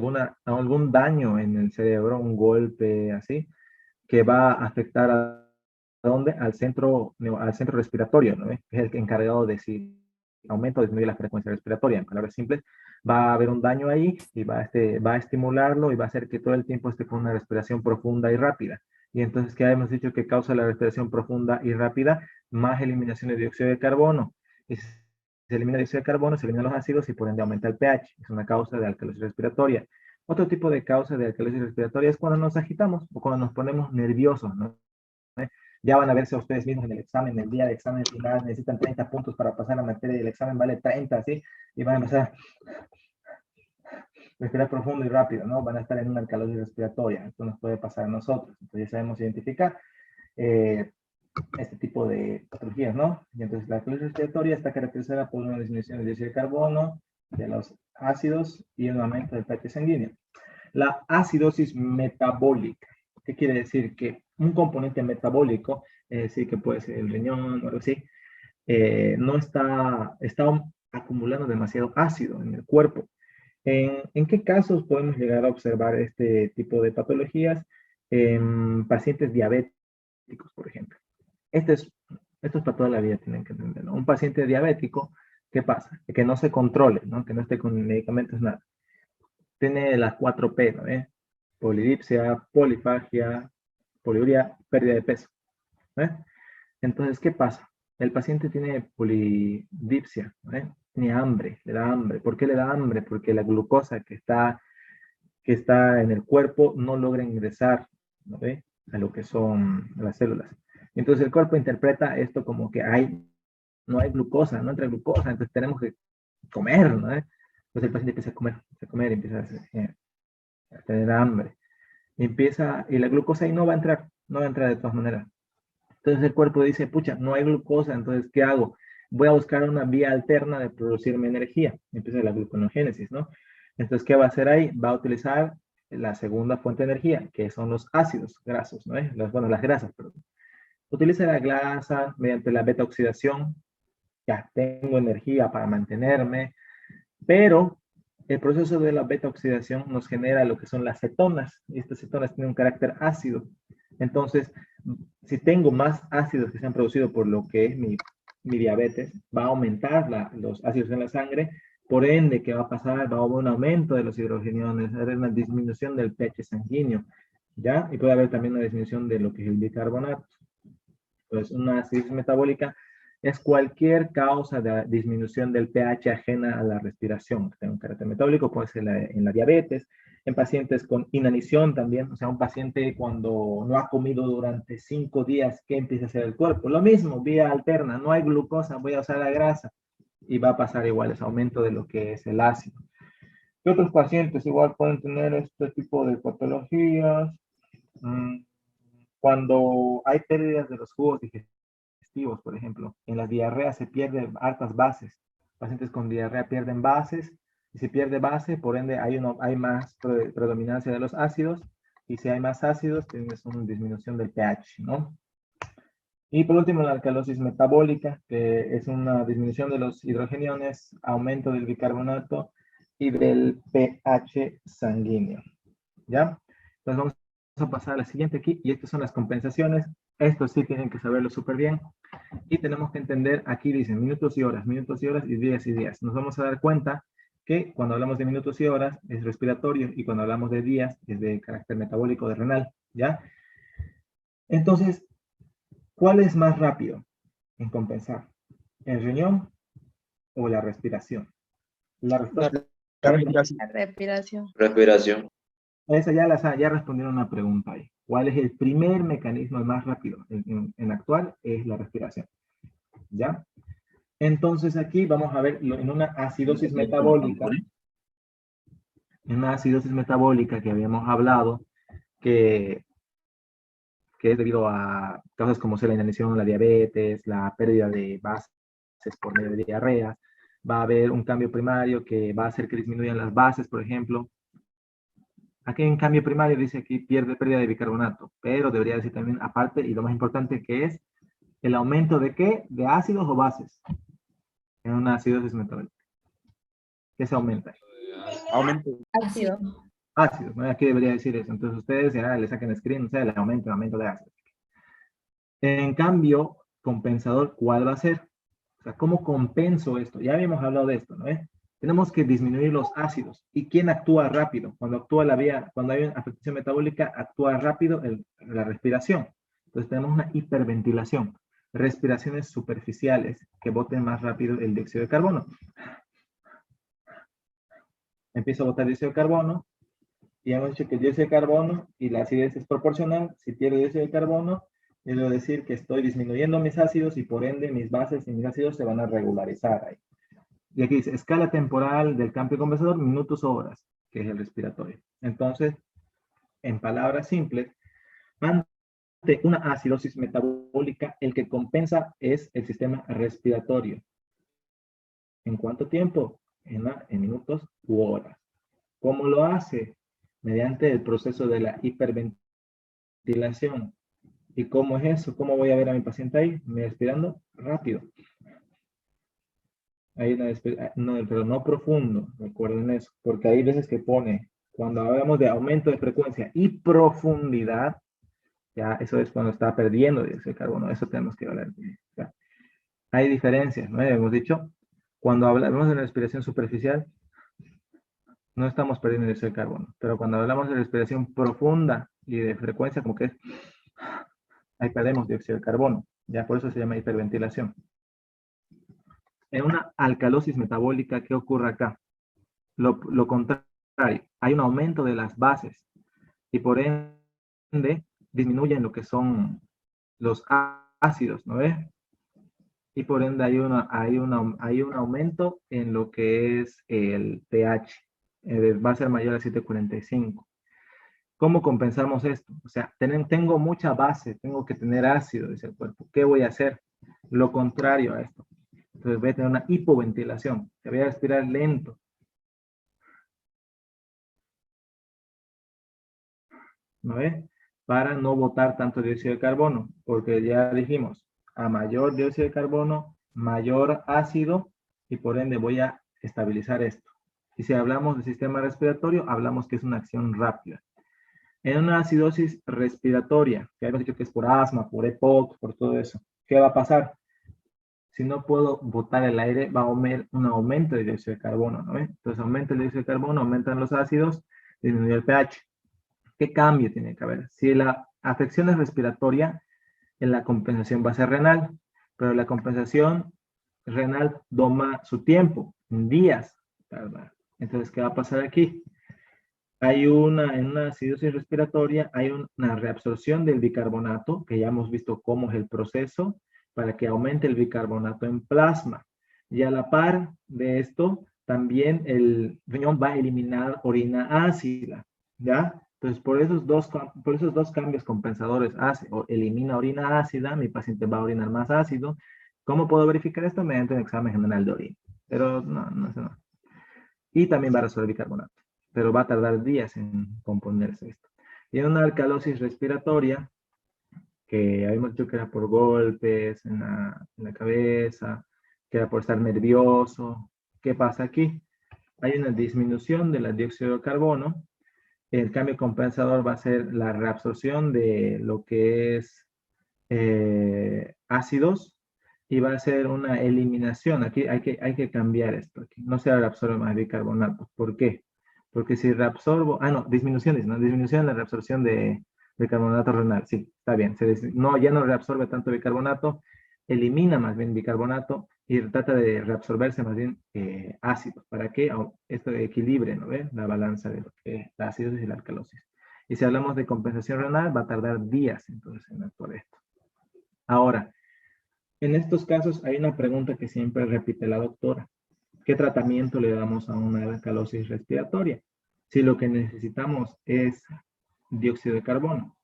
algún daño en el cerebro, un golpe así, que va a afectar ¿a dónde? Al centro respiratorio, ¿no? Es el encargado de si aumenta o disminuye la frecuencia respiratoria. En palabras simples, va a haber un daño ahí y va a estimularlo y va a hacer que todo el tiempo esté con una respiración profunda y rápida. Y entonces, ¿qué hemos dicho que causa la respiración profunda y rápida? Más eliminación de dióxido de carbono. Y si se elimina el dióxido de carbono, se eliminan los ácidos y por ende aumenta el pH. Es una causa de alcalosis respiratoria. Otro tipo de causa de alcalosis respiratoria es cuando nos agitamos o cuando nos ponemos nerviosos, ¿no? Ya van a verse a ustedes mismos en el examen, el día de examen final, necesitan 30 puntos para pasar la materia y el examen vale 30, ¿sí? Y van a empezar a respirar profundo y rápido, ¿no? Van a estar en una alcalosis respiratoria. Esto nos puede pasar a nosotros. Entonces ya sabemos identificar este tipo de patologías, ¿no? Y entonces la alcalosis respiratoria está caracterizada por una disminución del dióxido de carbono, de los ácidos y un aumento del pH sanguíneo. La acidosis metabólica. ¿Qué quiere decir? Que un componente metabólico, es decir, que puede ser el riñón o algo así, no está acumulando demasiado ácido en el cuerpo. ¿En qué casos podemos llegar a observar este tipo de patologías? En pacientes diabéticos, por ejemplo. Esto es para toda la vida, tienen que entenderlo. Un paciente diabético, ¿qué pasa? Que no se controle, ¿no? Que no esté con medicamentos, nada. Tiene las 4P, ¿no? Polidipsia, polifagia, poliuria, pérdida de peso. Entonces, ¿qué pasa? El paciente tiene polidipsia, ¿no? Tiene hambre, le da hambre. ¿Por qué le da hambre? Porque la glucosa que está en el cuerpo no logra ingresar, ¿no? A lo que son las células. Entonces el cuerpo interpreta esto como que no hay glucosa, no entra glucosa, entonces tenemos que comer, ¿no? Entonces el paciente empieza a comer, empieza a tener hambre. Y la glucosa ahí no va a entrar de todas maneras. Entonces el cuerpo dice, pucha, no hay glucosa, entonces ¿qué hago? Voy a buscar una vía alterna de producirme energía. Empieza la gluconeogénesis, ¿no? Entonces, ¿qué va a hacer ahí? Va a utilizar la segunda fuente de energía, que son los ácidos grasos, ¿no? Las grasas, perdón. Utiliza la grasa mediante la beta oxidación. Ya tengo energía para mantenerme, pero el proceso de la beta oxidación nos genera lo que son las cetonas, y estas cetonas tienen un carácter ácido. Entonces, si tengo más ácidos que se han producido por lo que es mi diabetes, va a aumentar los ácidos en la sangre, por ende, ¿qué va a pasar? Va a haber un aumento de los hidrogeniones, va a haber una disminución del pH sanguíneo, ¿ya? Y puede haber también una disminución de lo que es el bicarbonato. Entonces, una acidosis metabólica es cualquier causa de disminución del pH ajena a la respiración. Tiene un carácter metabólico, puede ser en la diabetes, en pacientes con inanición también, o sea, un paciente cuando no ha comido durante 5 días, ¿qué empieza a hacer el cuerpo? Lo mismo, vía alterna, no hay glucosa, voy a usar la grasa, y va a pasar igual ese aumento de lo que es el ácido. ¿Qué otros pacientes igual pueden tener este tipo de patologías? Cuando hay pérdidas de los jugos digestivos, por ejemplo, en las diarreas se pierden hartas bases. Pacientes con diarrea pierden bases, y si pierde base, por ende hay más predominancia de los ácidos, y si hay más ácidos, tienes una disminución del pH, ¿no? Y por último, la alcalosis metabólica, que es una disminución de los hidrogeniones, aumento del bicarbonato y del pH sanguíneo, ¿ya? Entonces vamos a pasar a la siguiente aquí, y estas son las compensaciones. Esto sí tienen que saberlo súper bien. Y tenemos que entender, aquí dicen minutos y horas y días y días. Nos vamos a dar cuenta que cuando hablamos de minutos y horas es respiratorio, y cuando hablamos de días es de carácter metabólico, de renal, ¿ya? Entonces, ¿cuál es más rápido en compensar? ¿El riñón o la respiración? La respuesta La respiración. La respiración. Respiración. esa ya respondieron una pregunta ahí. ¿Cuál es el primer mecanismo más rápido en actuar? Es la respiración. ¿Ya? Entonces aquí vamos a ver en una acidosis metabólica. En una acidosis metabólica que habíamos hablado, que es debido a causas como la inanición, la diabetes, la pérdida de bases por medio de diarrea, va a haber un cambio primario que va a hacer que disminuyan las bases, por ejemplo. Aquí en cambio primario dice aquí pierde pérdida de bicarbonato, pero debería decir también aparte, y lo más importante que es, el aumento de ¿qué? De ácidos o bases en una acidosis metabólica. ¿Qué se aumenta? Aumento. Ácido. Ácidos, ¿no? Aquí debería decir eso. Entonces ustedes ya le saquen screen, o sea, el aumento de ácidos. En cambio, compensador, ¿cuál va a ser? O sea, ¿cómo compenso esto? Ya habíamos hablado de esto, ¿no? Tenemos que disminuir los ácidos. ¿Y quién actúa rápido? Cuando actúa la vía, cuando hay una afectación metabólica, actúa rápido la respiración. Entonces tenemos una hiperventilación. Respiraciones superficiales que boten más rápido el dióxido de carbono. Empiezo a botar dióxido de carbono. Y hemos dicho que el dióxido de carbono y la acidez es proporcional. Si pierdo dióxido de carbono, quiero decir que estoy disminuyendo mis ácidos y por ende mis bases y mis ácidos se van a regularizar ahí. Y aquí dice, escala temporal del cambio compensador, minutos o horas, que es el respiratorio. Entonces, en palabras simples, ante una acidosis metabólica, el que compensa es el sistema respiratorio. ¿En cuánto tiempo? En minutos u horas. ¿Cómo lo hace? Mediante el proceso de la hiperventilación. ¿Y cómo es eso? ¿Cómo voy a ver a mi paciente ahí? Me respirando rápido. Hay pero no profundo, recuerden eso, porque hay veces que pone, cuando hablamos de aumento de frecuencia y profundidad, ya eso es cuando está perdiendo dióxido de carbono, eso tenemos que hablar. Ya. Hay diferencias, ¿no? Hemos dicho, cuando hablamos de la respiración superficial, no estamos perdiendo dióxido de carbono, pero cuando hablamos de respiración profunda y de frecuencia, como que es, ahí perdemos dióxido de carbono, ya por eso se llama hiperventilación. En una alcalosis metabólica, ¿qué ocurre acá? Lo contrario, hay un aumento de las bases y por ende disminuyen lo que son los ácidos, ¿no ves? Y por ende hay un aumento en lo que es el pH, va a ser mayor a 7.45. ¿Cómo compensamos esto? O sea, tengo mucha base, tengo que tener ácido, dice el cuerpo. ¿Qué voy a hacer? Lo contrario a esto. Entonces voy a tener una hipoventilación, te voy a respirar lento. ¿No ves? Para no botar tanto dióxido de carbono, porque ya dijimos, a mayor dióxido de carbono, mayor ácido, y por ende voy a estabilizar esto. Y si hablamos del sistema respiratorio, hablamos que es una acción rápida. En una acidosis respiratoria, que hemos dicho que es por asma, por EPOC, por todo eso, ¿qué va a pasar? Si no puedo botar el aire, va a haber un aumento de dióxido de carbono, ¿no ves? Entonces aumenta el dióxido de carbono, aumentan los ácidos, disminuye el pH. ¿Qué cambio tiene que haber? Si la afección es respiratoria, en la compensación va a ser renal, pero la compensación renal toma su tiempo, días, ¿verdad? Entonces, ¿qué va a pasar aquí? En una acidosis respiratoria, hay una reabsorción del bicarbonato, que ya hemos visto cómo es el proceso, para que aumente el bicarbonato en plasma. Y a la par de esto, también el riñón va a eliminar orina ácida, ¿ya? Entonces, por esos dos cambios compensadores, elimina orina ácida, mi paciente va a orinar más ácido. ¿Cómo puedo verificar esto? Mediante un examen general de orina. Pero no. Y también va a resolver bicarbonato, pero va a tardar días en componerse esto. Y en una alcalosis respiratoria, que habíamos dicho que era por golpes en la cabeza, que era por estar nervioso. ¿Qué pasa aquí? Hay una disminución del dióxido de carbono. El cambio compensador va a ser la reabsorción de lo que es ácidos y va a ser una eliminación. Aquí hay que cambiar esto. Aquí. No se reabsorbe más bicarbonato. ¿Por qué? Porque si reabsorbo, disminución en la reabsorción de bicarbonato renal. Sí, está bien. Ya no reabsorbe tanto bicarbonato, elimina más bien bicarbonato y trata de reabsorberse más bien ácido. ¿Para que esto equilibre, ¿no ves? La balanza de lo que es la acidosis y la alcalosis. Y si hablamos de compensación renal, va a tardar días entonces en actuar esto. Ahora, en estos casos hay una pregunta que siempre repite la doctora. ¿Qué tratamiento le damos a una alcalosis respiratoria? si lo que necesitamos es dióxido de carbono.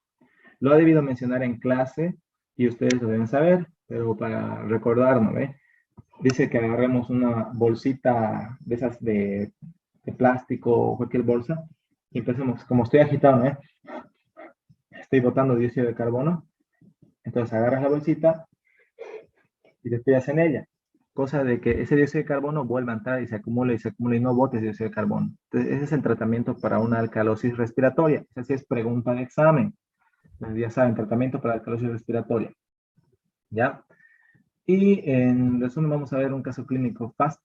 Lo ha debido mencionar en clase y ustedes lo deben saber, pero para recordarnos, ¿ve? Dice que agarremos una bolsita de esas de plástico o cualquier bolsa y empecemos, como estoy agitado, ¿no? Estoy botando dióxido de carbono, entonces agarras la bolsita y te pegas en ella, cosa de que ese dióxido de carbono vuelva a entrar y se acumule y no botes dióxido de carbono. Entonces ese es el tratamiento para una alcalosis respiratoria. Esa sí es pregunta de examen. Entonces, ya saben, tratamiento para alcalosis respiratoria. ¿Ya? Y en resumen vamos a ver un caso clínico fast.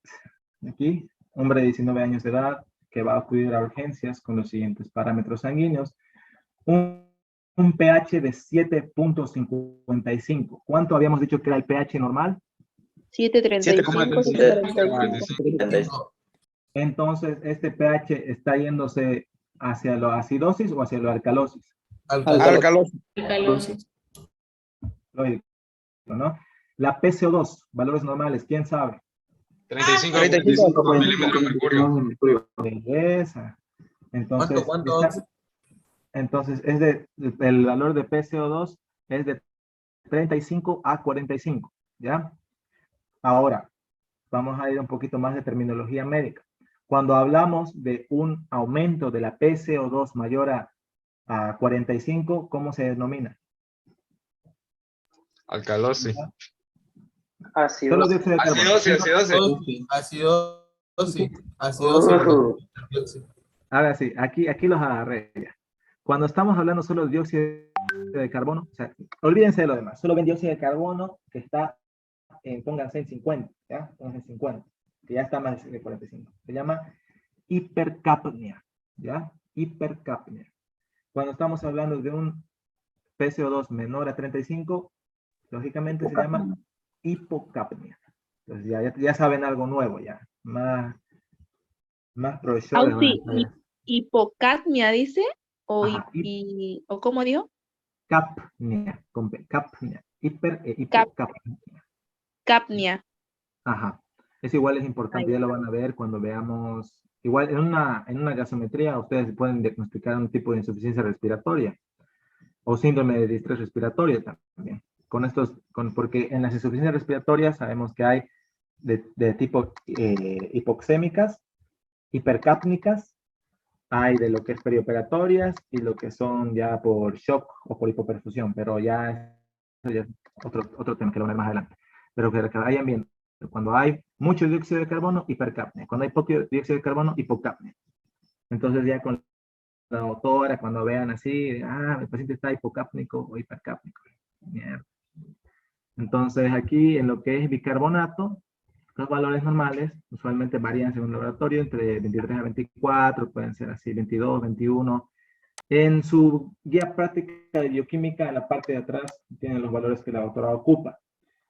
Aquí, hombre de 19 años de edad que va a acudir a urgencias con los siguientes parámetros sanguíneos. Un pH de 7.55. ¿Cuánto habíamos dicho que era el pH normal? 7.35, 7,35. Entonces, este pH está yéndose hacia la acidosis o hacia la alcalosis. Alcalosis. Lógico, ¿no? La PCO2, valores normales, ¿quién sabe? 35 milímetros de mercurio. Belleza. Entonces, ¿Cuánto? entonces el valor de PCO2 es de 35 a 45, ¿ya? Ahora, vamos a ir un poquito más de terminología médica. Cuando hablamos de un aumento de la PCO2 mayor a 45, ¿cómo se denomina? Alcalosis. Solo dióxido de carbono. Acidosis. Ahora sí, aquí los agarré ya. Cuando estamos hablando solo de dióxido de carbono, o sea, olvídense de lo demás, solo ven dióxido de carbono que está pónganse en 50, ¿ya? Pónganse en 50, que ya está más de 45. Se llama hipercapnia, ¿ya? Hipercapnia. Cuando estamos hablando de un PCO2 menor a 35, lógicamente se llama hipocapnia. Entonces ya saben algo nuevo ya. Más profesores. Ausi, hipocapnia dice, o, Ajá, o ¿cómo digo? Capnia, con P, capnia. Hipocapnia. Capnia. Ajá. Es igual, es importante, ya lo van a ver cuando veamos. Igual en una gasometría ustedes pueden diagnosticar un tipo de insuficiencia respiratoria o síndrome de distrés respiratorio también. Porque en las insuficiencias respiratorias sabemos que hay de tipo hipoxémicas, hipercápnicas, hay de lo que es perioperatorias y lo que son ya por shock o por hipoperfusión, pero ya es otro tema que lo veremos más adelante. Pero que vayan viendo, cuando hay mucho dióxido de carbono, hipercapnia. Cuando hay poco dióxido de carbono, hipocapnia. Entonces ya con la doctora, cuando vean así, el paciente está hipocápnico o hipercápnico. Mierda. Entonces aquí en lo que es bicarbonato, los valores normales usualmente varían según el laboratorio entre 23 a 24, pueden ser así 22, 21. En su guía práctica de bioquímica, en la parte de atrás, tienen los valores que la doctora ocupa.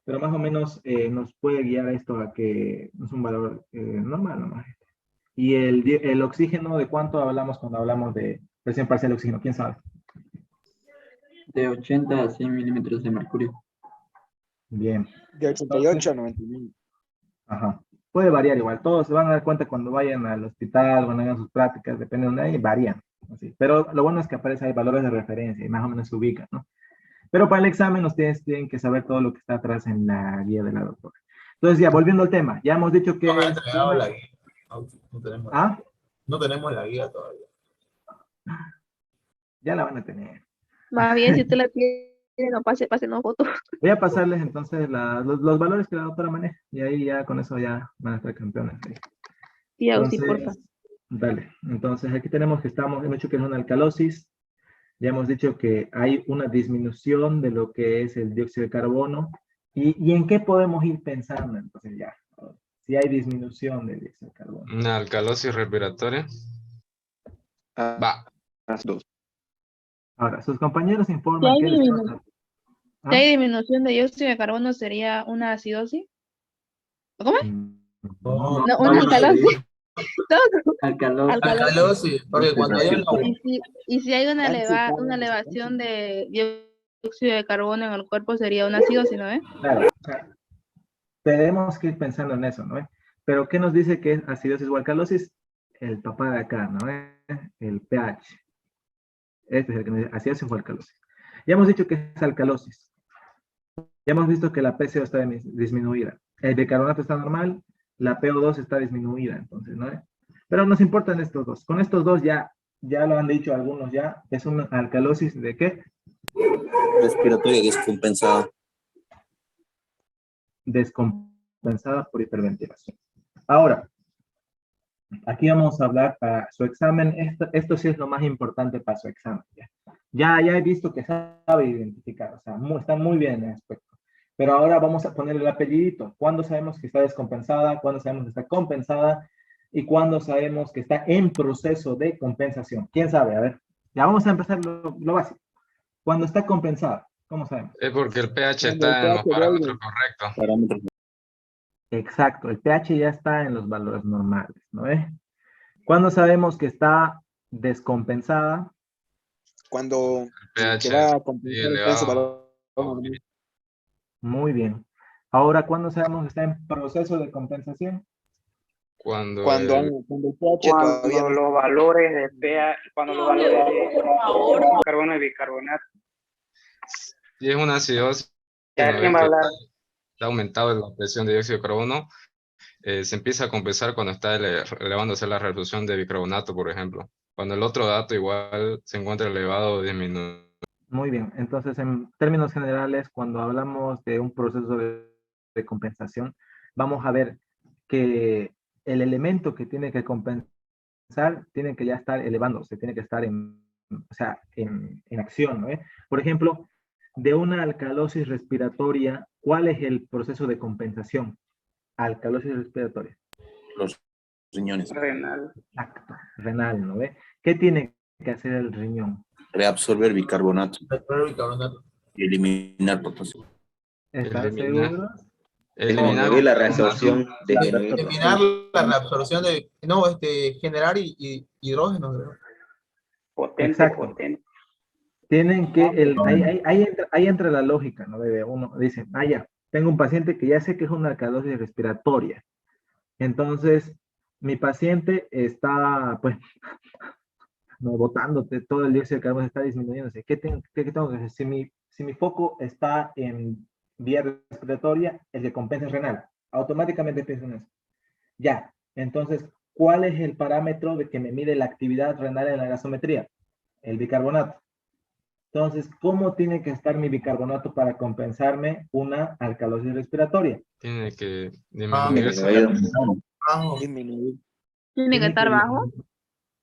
Pero más o menos nos puede guiar esto a que es un valor normal nomás. Y el oxígeno, ¿de cuánto hablamos cuando hablamos de presión parcial de oxígeno? ¿Quién sabe? De 80 a 100 milímetros de mercurio. Bien. De 88 a 99. Ajá. Puede variar igual. Todos se van a dar cuenta cuando vayan al hospital, cuando hagan sus prácticas, depende de dónde hay, varían. Así. Pero lo bueno es que aparece ahí valores de referencia y más o menos se ubican, ¿no? Pero para el examen ustedes tienen que saber todo lo que está atrás en la guía de la doctora. Entonces ya, volviendo al tema, ya hemos dicho que... No me han entregado la guía. No tenemos la guía todavía. Ya la van a tener. Más bien, si usted la tiene, no pase una foto. Voy a pasarles entonces los valores que la doctora maneja. Y ahí ya con eso ya van a estar campeones. Sí, Ausi, porfa. Dale. Entonces aquí tenemos que hemos dicho que es una alcalosis. Ya hemos dicho que hay una disminución de lo que es el dióxido de carbono. ¿Y en qué podemos ir pensando? Entonces ya, si hay disminución del dióxido de carbono. Una alcalosis respiratoria. Va. Las dos. Ahora, sus compañeros informan Si que... hay disminución de dióxido de carbono, ¿sería una acidosis? ¿Cómo? No, No, una alcalosis. Alcalosis, porque cuando hay Y si hay una elevación de dióxido de carbono en el cuerpo, sería una acidosis, ¿no? Claro, tenemos que ir pensando en eso, ¿no? Pero ¿qué nos dice que es acidosis o alcalosis? El papá de acá, ¿no? el pH. Este es el que nos dice, así fue alcalosis. Ya hemos dicho que es alcalosis. Ya hemos visto que la PCO está disminuida. El bicarbonato está normal, la PO2 está disminuida, entonces, ¿no? Pero nos importan estos dos. Con estos dos ya lo han dicho algunos ya, es una alcalosis ¿de qué? Respiratoria descompensada. Descompensada por hiperventilación. Ahora, aquí vamos a hablar para su examen. Esto sí es lo más importante para su examen. Ya he visto que sabe identificar, o sea, está muy bien en el aspecto. Pero ahora vamos a ponerle el apellidito. ¿Cuándo sabemos que está descompensada? ¿Cuándo sabemos que está compensada? ¿Y cuándo sabemos que está en proceso de compensación? ¿Quién sabe? A ver, ya vamos a empezar lo básico. Cuando está compensada, ¿cómo sabemos? Es porque el pH Cuando el está en los pH parámetros vuelve. correctos. Parámetros. Exacto, el pH ya está en los valores normales, ¿no ves? ¿Cuándo sabemos que está descompensada? Cuando El que pH va a sigue compensar está en su elevado. valor normal. Muy bien. Ahora, ¿cuándo sabemos que está en proceso de compensación? Cuando Cuando el, el pH todavía Cuando no. los valores de pH, cuando los valores de carbono y bicarbonato. si es una acidosis, ¿Ya ¿no quién ves va a que hablar? está aumentada la presión de dióxido de carbono? Se empieza a compensar cuando está elevándose la resolución de bicarbonato, por ejemplo. Cuando el otro dato igual se encuentra elevado o disminuido. Muy bien. Entonces, en términos generales, cuando hablamos de un proceso de compensación, vamos a ver que el elemento que tiene que compensar tiene que ya estar elevándose, tiene que estar en acción, ¿no? Por ejemplo, de una alcalosis respiratoria, ¿cuál es el proceso de compensación? Alcalosis respiratoria. Los riñones. Renal. Exacto, renal, ¿no ve? ¿Qué tiene que hacer el riñón? Reabsorber bicarbonato Reabsorber bicarbonato. y eliminar potasio. ¿Están Eliminar. seguros? Eliminar Disminuir la reabsorción, disminuir Eliminar potasio. la reabsorción de, no, generar hidrógeno, creo. Potente, Exacto. potente. Tienen que, ahí entra la lógica, ¿no, bebé? Uno dice, ya, tengo un paciente que ya sé que es una alcalosis respiratoria. Entonces, mi paciente está, pues, no, botándote, todo el dióxido de carbono está disminuyéndose. ¿Qué tengo que hacer? Si mi foco está en vía respiratoria, el que compensa es renal. Automáticamente pienso en eso. Ya, entonces, ¿cuál es el parámetro de que me mide la actividad renal en la gasometría? El bicarbonato. Entonces, ¿cómo tiene que estar mi bicarbonato para compensarme una alcalosis respiratoria? Tiene que Disminuir. disminuirse. Disminuir. Tiene que estar bajo.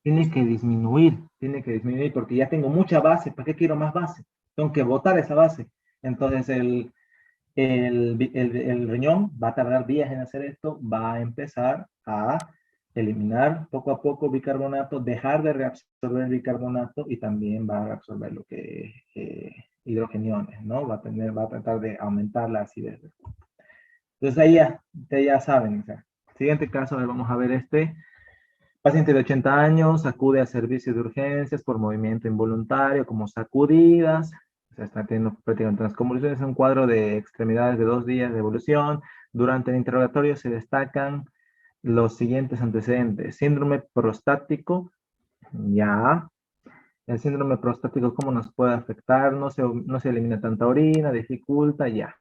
Tiene que disminuir porque ya tengo mucha base. ¿Para qué quiero más base? Tengo que botar esa base. Entonces, el riñón va a tardar días en hacer esto, va a empezar a eliminar poco a poco bicarbonato, dejar de reabsorber bicarbonato y también va a reabsorber lo que es hidrogeniones, ¿no? Va a tratar de aumentar la acidez. Entonces ahí ya saben. O sea, siguiente caso, vamos a ver este. Paciente de 80 años acude a servicios de urgencias por movimiento involuntario, como sacudidas. O sea, está teniendo prácticamente unas convulsiones. Es un cuadro de extremidades de 2 días de evolución. Durante el interrogatorio se destacan los siguientes antecedentes. Síndrome prostático, ya. El síndrome prostático, ¿cómo nos puede afectar? No se elimina tanta orina, dificulta, ya.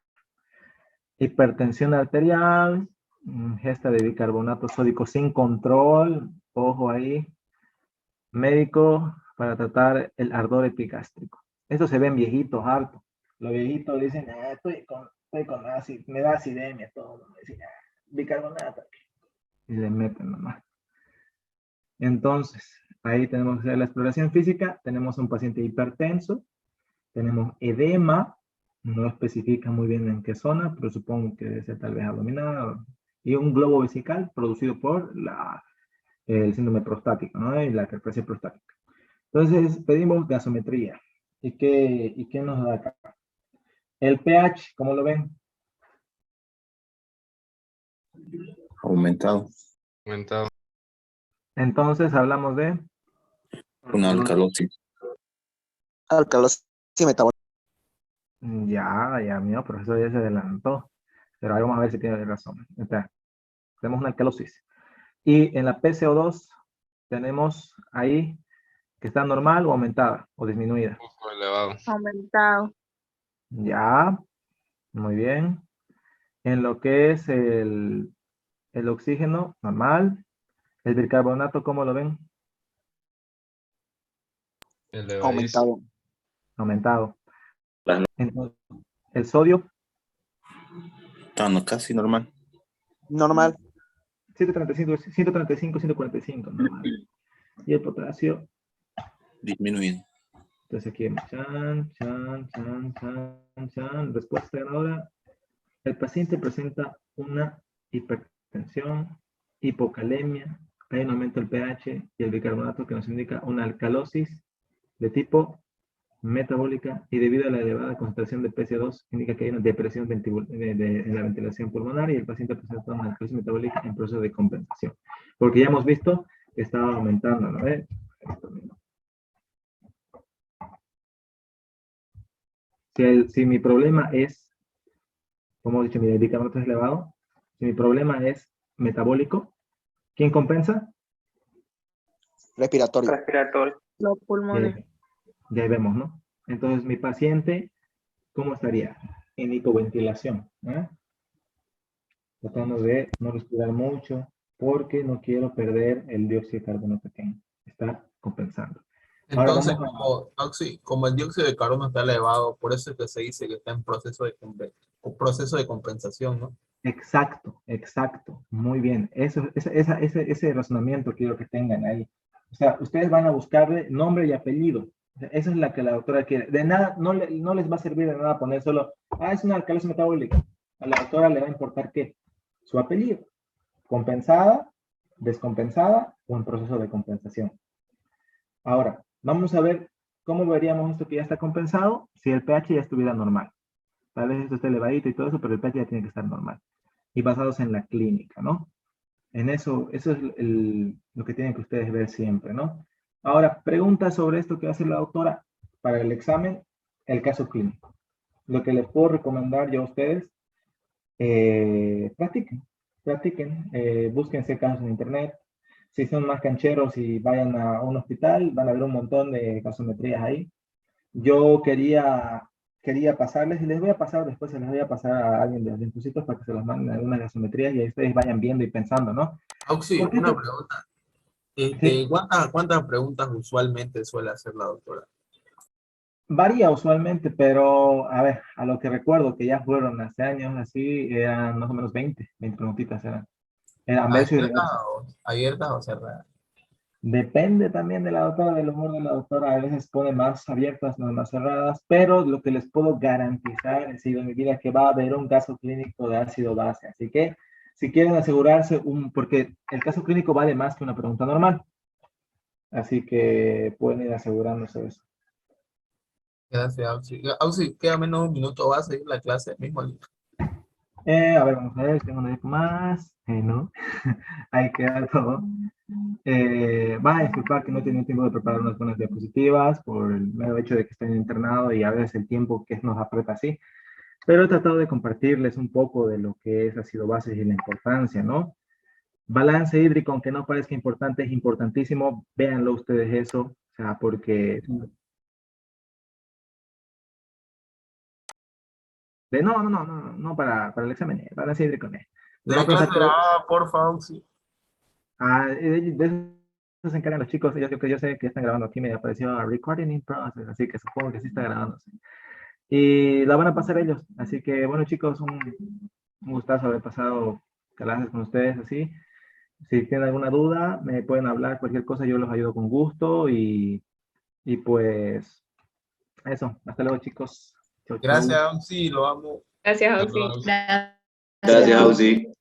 Hipertensión arterial, ingesta de bicarbonato sódico sin control, ojo ahí. Médico para tratar el ardor epigástrico. Esto se ven viejitos, harto. Los viejitos dicen, estoy con ácido, me da acidemia, todo. Me dicen, bicarbonato. Y le meten nomás. Entonces, ahí tenemos que hacer la exploración física. Tenemos un paciente hipertenso. Tenemos edema. No especifica muy bien en qué zona, pero supongo que debe ser tal vez abdominal. Y un globo vesical producido por el síndrome prostático, ¿no? Y la hiperplasia prostática. Entonces, pedimos gasometría. ¿Y qué nos da acá? El pH, ¿cómo lo ven? Aumentado. Aumentado. Entonces, hablamos de... Una alcalosis. Alcalosis metabólica. Ya, mío, profesor ya se adelantó. Pero ahí vamos a ver si tiene razón. Entonces, tenemos una alcalosis. Y en la PCO2, tenemos ahí que está normal o aumentada o disminuida. Un poco elevado. Aumentado. Ya, muy bien. En lo que es el oxígeno, normal. El bicarbonato, ¿cómo lo ven? Elevadísimo. Aumentado. Aumentado. Claro. Entonces, el sodio, Ah, no, casi normal. Normal. 135, 145, normal. Y el potasio, Disminuido. entonces aquí, respuesta ganadora. El paciente presenta una hipertensión, hipocalemia, hay un aumento del pH y el bicarbonato que nos indica una alcalosis de tipo metabólica y debido a la elevada concentración de PCO2 indica que hay una depresión en la ventilación pulmonar y el paciente presenta una alcalosis metabólica en proceso de compensación. Porque ya hemos visto que estaba aumentando, ¿no? Si mi problema es, como he dicho, mi bicarbonato es elevado, si mi problema es metabólico, ¿quién compensa? Respiratorio. Respiratorio. Los pulmones. Ya ahí vemos, ¿no? Entonces, mi paciente, ¿cómo estaría? En hipoventilación, ¿eh? Tratando de no respirar mucho, porque no quiero perder el dióxido de carbono que tengo. Está compensando. Ahora Entonces, vamos como el dióxido de carbono está elevado, por eso es que se dice que está en proceso de compensación, ¿no? Exacto, exacto. Muy bien. Ese razonamiento quiero que tengan ahí. O sea, ustedes van a buscarle nombre y apellido. O sea, esa es la que la doctora quiere. De nada, no les va a servir de nada poner solo, es una alcalosis metabólica. A la doctora le va a importar qué. Su apellido. Compensada, descompensada o en proceso de compensación. Ahora, vamos a ver cómo veríamos esto que ya está compensado si el pH ya estuviera normal. Tal vez esto esté elevadito y todo eso, pero el pH ya tiene que estar normal. Y basados en la clínica, ¿no? En eso es lo que tienen que ustedes ver siempre, ¿no? Ahora, preguntas sobre esto que hace la doctora para el examen, el caso clínico. Lo que les puedo recomendar yo a ustedes, practiquen, búsquense casos en internet. Si son más cancheros y vayan a un hospital, van a ver un montón de gasometrías ahí. Yo quería pasarles, y les voy a pasar después, se les voy a pasar a alguien de los linfocitos para que se los manden algunas gasometrías y ahí ustedes vayan viendo y pensando, ¿no? Auxi, ¿Por qué una te- pregunta. Sí, ¿Cuántas preguntas usualmente suele hacer la doctora? varía usualmente, pero a ver, a lo que recuerdo que ya fueron hace años, así, eran más o menos 20 preguntitas eran. Eran verso y ¿Abiertas reverso. abiertas o cerradas? Depende también de la doctora, del humor de la doctora. A veces pone más abiertas, no más cerradas, pero lo que les puedo garantizar, he sido en mi vida, que va a haber un caso clínico de ácido base. Así que, si quieren asegurarse, porque el caso clínico vale más que una pregunta normal. Así que pueden ir asegurándose de eso. Gracias, Auxi. Auxi, queda menos de un minuto, ¿va a seguir la clase mismo? A ver, vamos a ver, tengo un eco más. No, ahí queda todo. Va a disculpar que no he tenido tiempo de preparar unas buenas diapositivas por el mero hecho de que estoy en internado y a veces el tiempo que nos aprieta así. Pero he tratado de compartirles un poco de lo que es ácido base y la importancia, ¿no? Balance hídrico, aunque no parezca importante, es importantísimo. Véanlo ustedes eso, o sea, porque... No para el examen, balance hídrico, no. La clase grabada, por favor, sí. De eso se encargan los chicos. Yo sé que están grabando aquí, me apareció recording in process, así que supongo que sí está grabándose. Y la van a pasar ellos. Así que, bueno, chicos, un gustazo haber pasado clases con ustedes así. Si tienen alguna duda, me pueden hablar, cualquier cosa, yo los ayudo con gusto. Y pues, eso. Hasta luego, chicos. Chau, chau. Gracias, Auxi, lo amo. Gracias, Hasta Auxi. luego. Gracias. Gracias, Auxi.